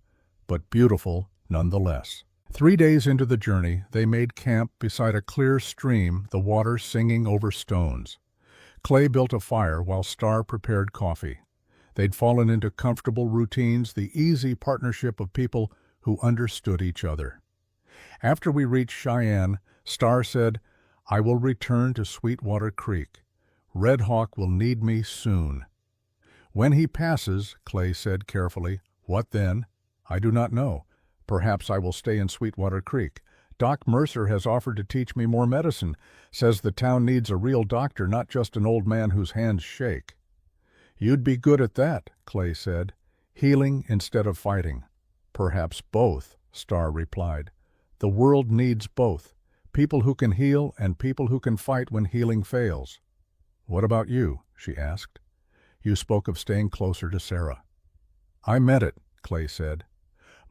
but beautiful nonetheless. 3 days into the journey, they made camp beside a clear stream, the water singing over stones. Clay built a fire while Starr prepared coffee. They'd fallen into comfortable routines, the easy partnership of people who understood each other. After we reached Cheyenne, Starr said, "I will return to Sweetwater Creek. Red Hawk will need me soon." "When he passes," Clay said carefully, "what then? I do not know. Perhaps I will stay in Sweetwater Creek. Doc Mercer has offered to teach me more medicine, says the town needs a real doctor, not just an old man whose hands shake." "You'd be good at that," Clay said. "Healing instead of fighting." "Perhaps both," Starr replied. "The world needs both. People who can heal and people who can fight when healing fails." "What about you?" she asked. "You spoke of staying closer to Sarah." "I meant it," Clay said.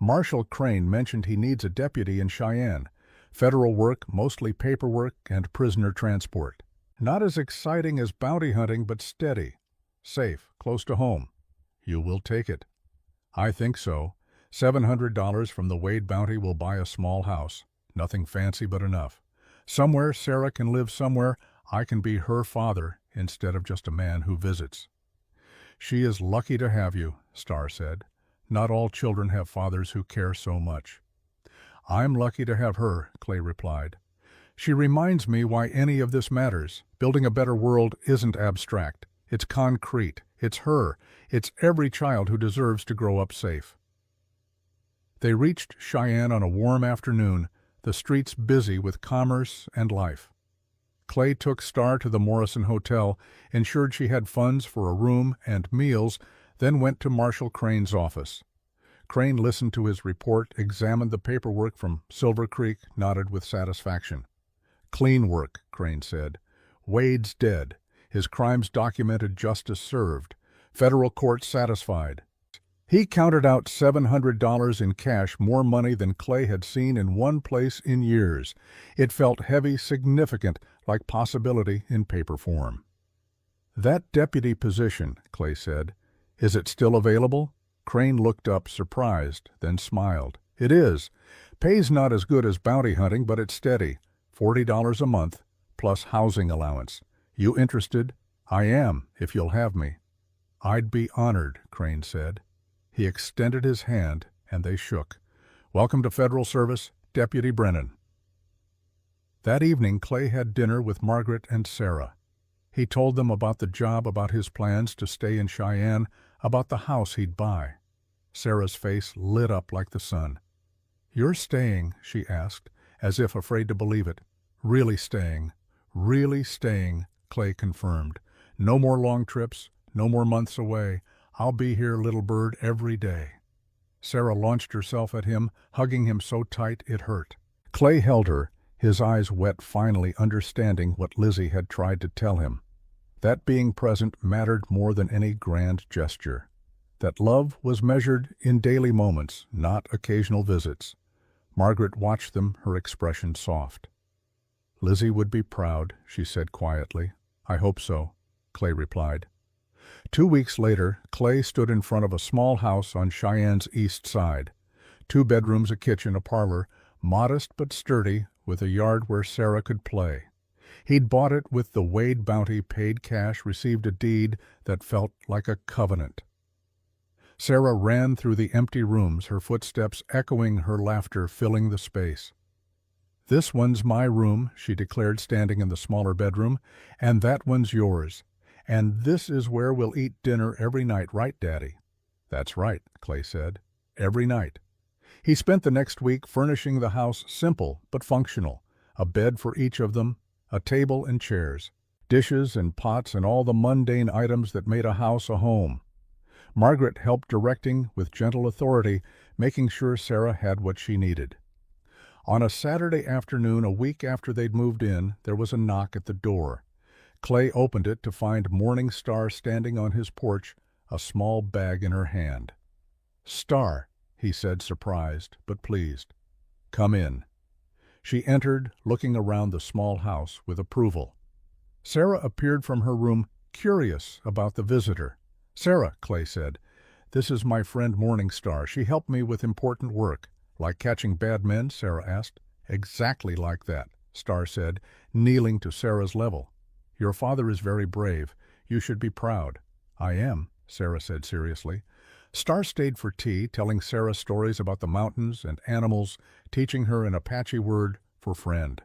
"Marshal Crane mentioned he needs a deputy in Cheyenne. Federal work, mostly paperwork and prisoner transport. Not as exciting as bounty hunting, but steady. Safe, close to home. You will take it." "I think so. $700 from the Wade bounty will buy a small house. Nothing fancy but enough. Somewhere Sarah can live, somewhere I can be her father instead of just a man who visits." "She is lucky to have you," Starr said. "Not all children have fathers who care so much." "I'm lucky to have her," Clay replied. "She reminds me why any of this matters. Building a better world isn't abstract. It's concrete. It's her. It's every child who deserves to grow up safe." They reached Cheyenne on a warm afternoon, the streets busy with commerce and life. Clay took Starr to the Morrison Hotel, ensured she had funds for a room and meals, then went to Marshal Crane's office. Crane listened to his report, examined the paperwork from Silver Creek, nodded with satisfaction. "Clean work," Crane said. "Wade's dead. His crimes documented, justice served. Federal court satisfied." He counted out $700 in cash, more money than Clay had seen in one place in years. It felt heavy, significant, like possibility in paper form. "That deputy position," Clay said, "is it still available?" Crane looked up, surprised, then smiled. "It is. Pay's not as good as bounty hunting, but it's steady. $40 a month, plus housing allowance. You interested?" "I am, if you'll have me." "I'd be honored," Crane said. He extended his hand, and they shook. "Welcome to Federal Service, Deputy Brennan." That evening, Clay had dinner with Margaret and Sarah. He told them about the job, about his plans to stay in Cheyenne, about the house he'd buy. Sarah's face lit up like the sun. "You're staying?" she asked, as if afraid to believe it. "Really staying?" "Really staying," Clay confirmed. "No more long trips, no more months away. I'll be here, little bird, every day." Sarah launched herself at him, hugging him so tight it hurt. Clay held her, his eyes wet, finally understanding what Lizzie had tried to tell him. That being present mattered more than any grand gesture. That love was measured in daily moments, not occasional visits. Margaret watched them, her expression soft. "Lizzie would be proud," she said quietly. "I hope so," Clay replied. 2 weeks later, Clay stood in front of a small house on Cheyenne's east side. 2 bedrooms, a kitchen, a parlor, modest but sturdy, with a yard where Sarah could play. He'd bought it with the Wade bounty, paid cash, received a deed that felt like a covenant. Sarah ran through the empty rooms, her footsteps echoing, her laughter filling the space. "This one's my room," she declared, standing in the smaller bedroom, "and that one's yours. And this is where we'll eat dinner every night, right, Daddy?" "That's right," Clay said. "Every night." He spent the next week furnishing the house simple but functional. A bed for each of them, a table and chairs, dishes and pots and all the mundane items that made a house a home. Margaret helped directing with gentle authority, making sure Sarah had what she needed. On a Saturday afternoon, a week after they'd moved in, there was a knock at the door. Clay opened it to find Morning Star standing on his porch, a small bag in her hand. "Star," he said, surprised but pleased. "Come in." She entered, looking around the small house with approval. Sarah appeared from her room, curious about the visitor. "Sarah," Clay said, "this is my friend Morning Star. She helped me with important work." "Like catching bad men?" Sarah asked. "Exactly like that," Star said, kneeling to Sarah's level. "Your father is very brave. You should be proud." "I am," Sarah said seriously. Star stayed for tea, telling Sarah stories about the mountains and animals, teaching her an Apache word for friend.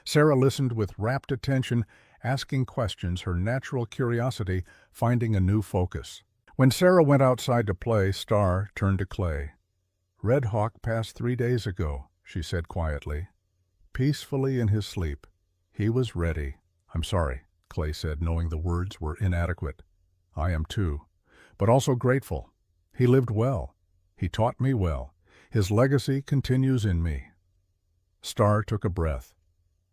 Sarah listened with rapt attention, asking questions, her natural curiosity finding a new focus. When Sarah went outside to play, Star turned to Clay. "Red Hawk passed 3 days ago," she said quietly. "Peacefully in his sleep. He was ready." "I'm sorry," Clay said, knowing the words were inadequate. "I am too, but also grateful. He lived well. He taught me well. His legacy continues in me." Star took a breath.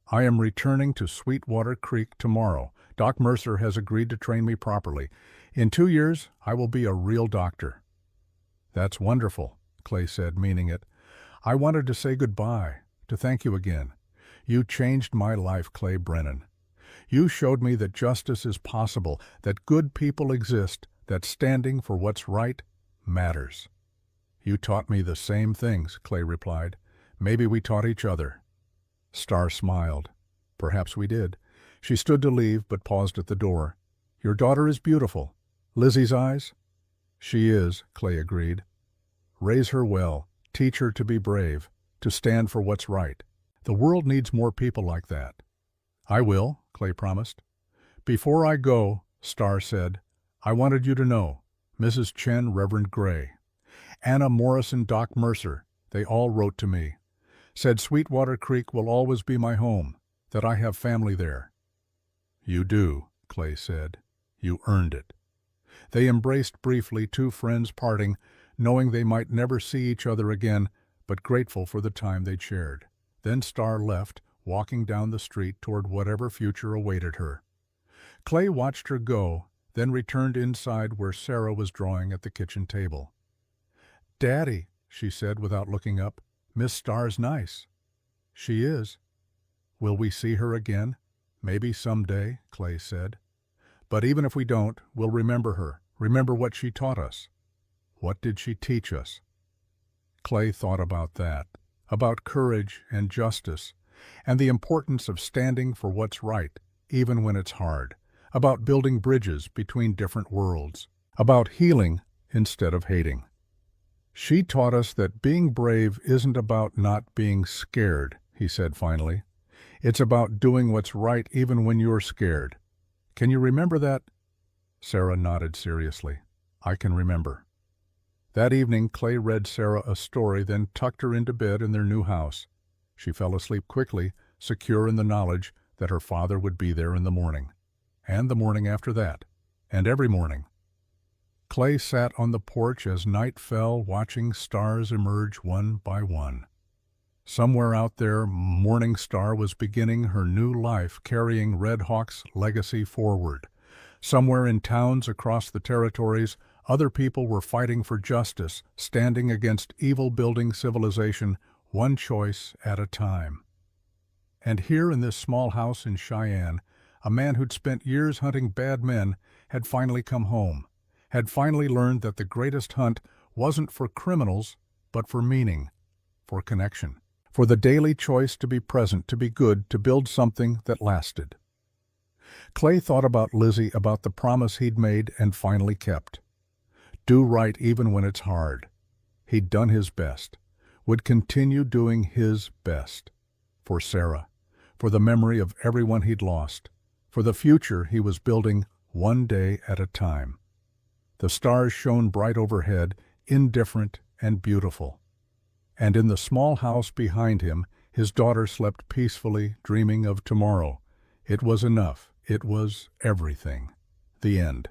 "I am returning to Sweetwater Creek tomorrow. Doc Mercer has agreed to train me properly. In 2 years, I will be a real doctor." "That's wonderful," Clay said, meaning it. "I wanted to say goodbye, to thank you again. You changed my life, Clay Brennan. You showed me that justice is possible, that good people exist, that standing for what's right matters." "You taught me the same things," Clay replied. "Maybe we taught each other." Star smiled. "Perhaps we did." She stood to leave, but paused at the door. "Your daughter is beautiful. Lizzie's eyes?" "She is," Clay agreed. "Raise her well. Teach her to be brave, to stand for what's right. The world needs more people like that." "I will," Clay promised. "Before I go," Star said, "I wanted you to know, Mrs. Chen, Reverend Gray, Anna Morrison, Doc Mercer, they all wrote to me. Said Sweetwater Creek will always be my home, that I have family there." "You do," Clay said. "You earned it." They embraced briefly, two friends parting, knowing they might never see each other again, but grateful for the time they'd shared. Then Star left, walking down the street toward whatever future awaited her. Clay watched her go, then returned inside where Sarah was drawing at the kitchen table. "Daddy," she said without looking up, "Miss Star's nice." "She is." "Will we see her again?" "Maybe someday," Clay said. "But even if we don't, we'll remember her, remember what she taught us." "What did she teach us?" Clay thought about that, about courage and justice, and the importance of standing for what's right, even when it's hard, about building bridges between different worlds, about healing instead of hating. "She taught us that being brave isn't about not being scared," he said finally. "It's about doing what's right even when you're scared. Can you remember that?" Sarah nodded seriously. "I can remember." That evening, Clay read Sarah a story, then tucked her into bed in their new house. She fell asleep quickly, secure in the knowledge that her father would be there in the morning, and the morning after that, and every morning. Clay sat on the porch as night fell, watching stars emerge one by one. Somewhere out there, Morning Star was beginning her new life, carrying Red Hawk's legacy forward. Somewhere in towns across the territories, other people were fighting for justice, standing against evil, building civilization, one choice at a time. And here in this small house in Cheyenne, a man who'd spent years hunting bad men had finally come home, had finally learned that the greatest hunt wasn't for criminals, but for meaning, for connection, for the daily choice to be present, to be good, to build something that lasted. Clay thought about Lizzie, about the promise he'd made and finally kept. Do right even when it's hard. He'd done his best, would continue doing his best. for Sarah, for the memory of everyone he'd lost, for the future he was building one day at a time. The stars shone bright overhead, indifferent and beautiful. And in the small house behind him, his daughter slept peacefully, dreaming of tomorrow. It was enough. It was everything. The end.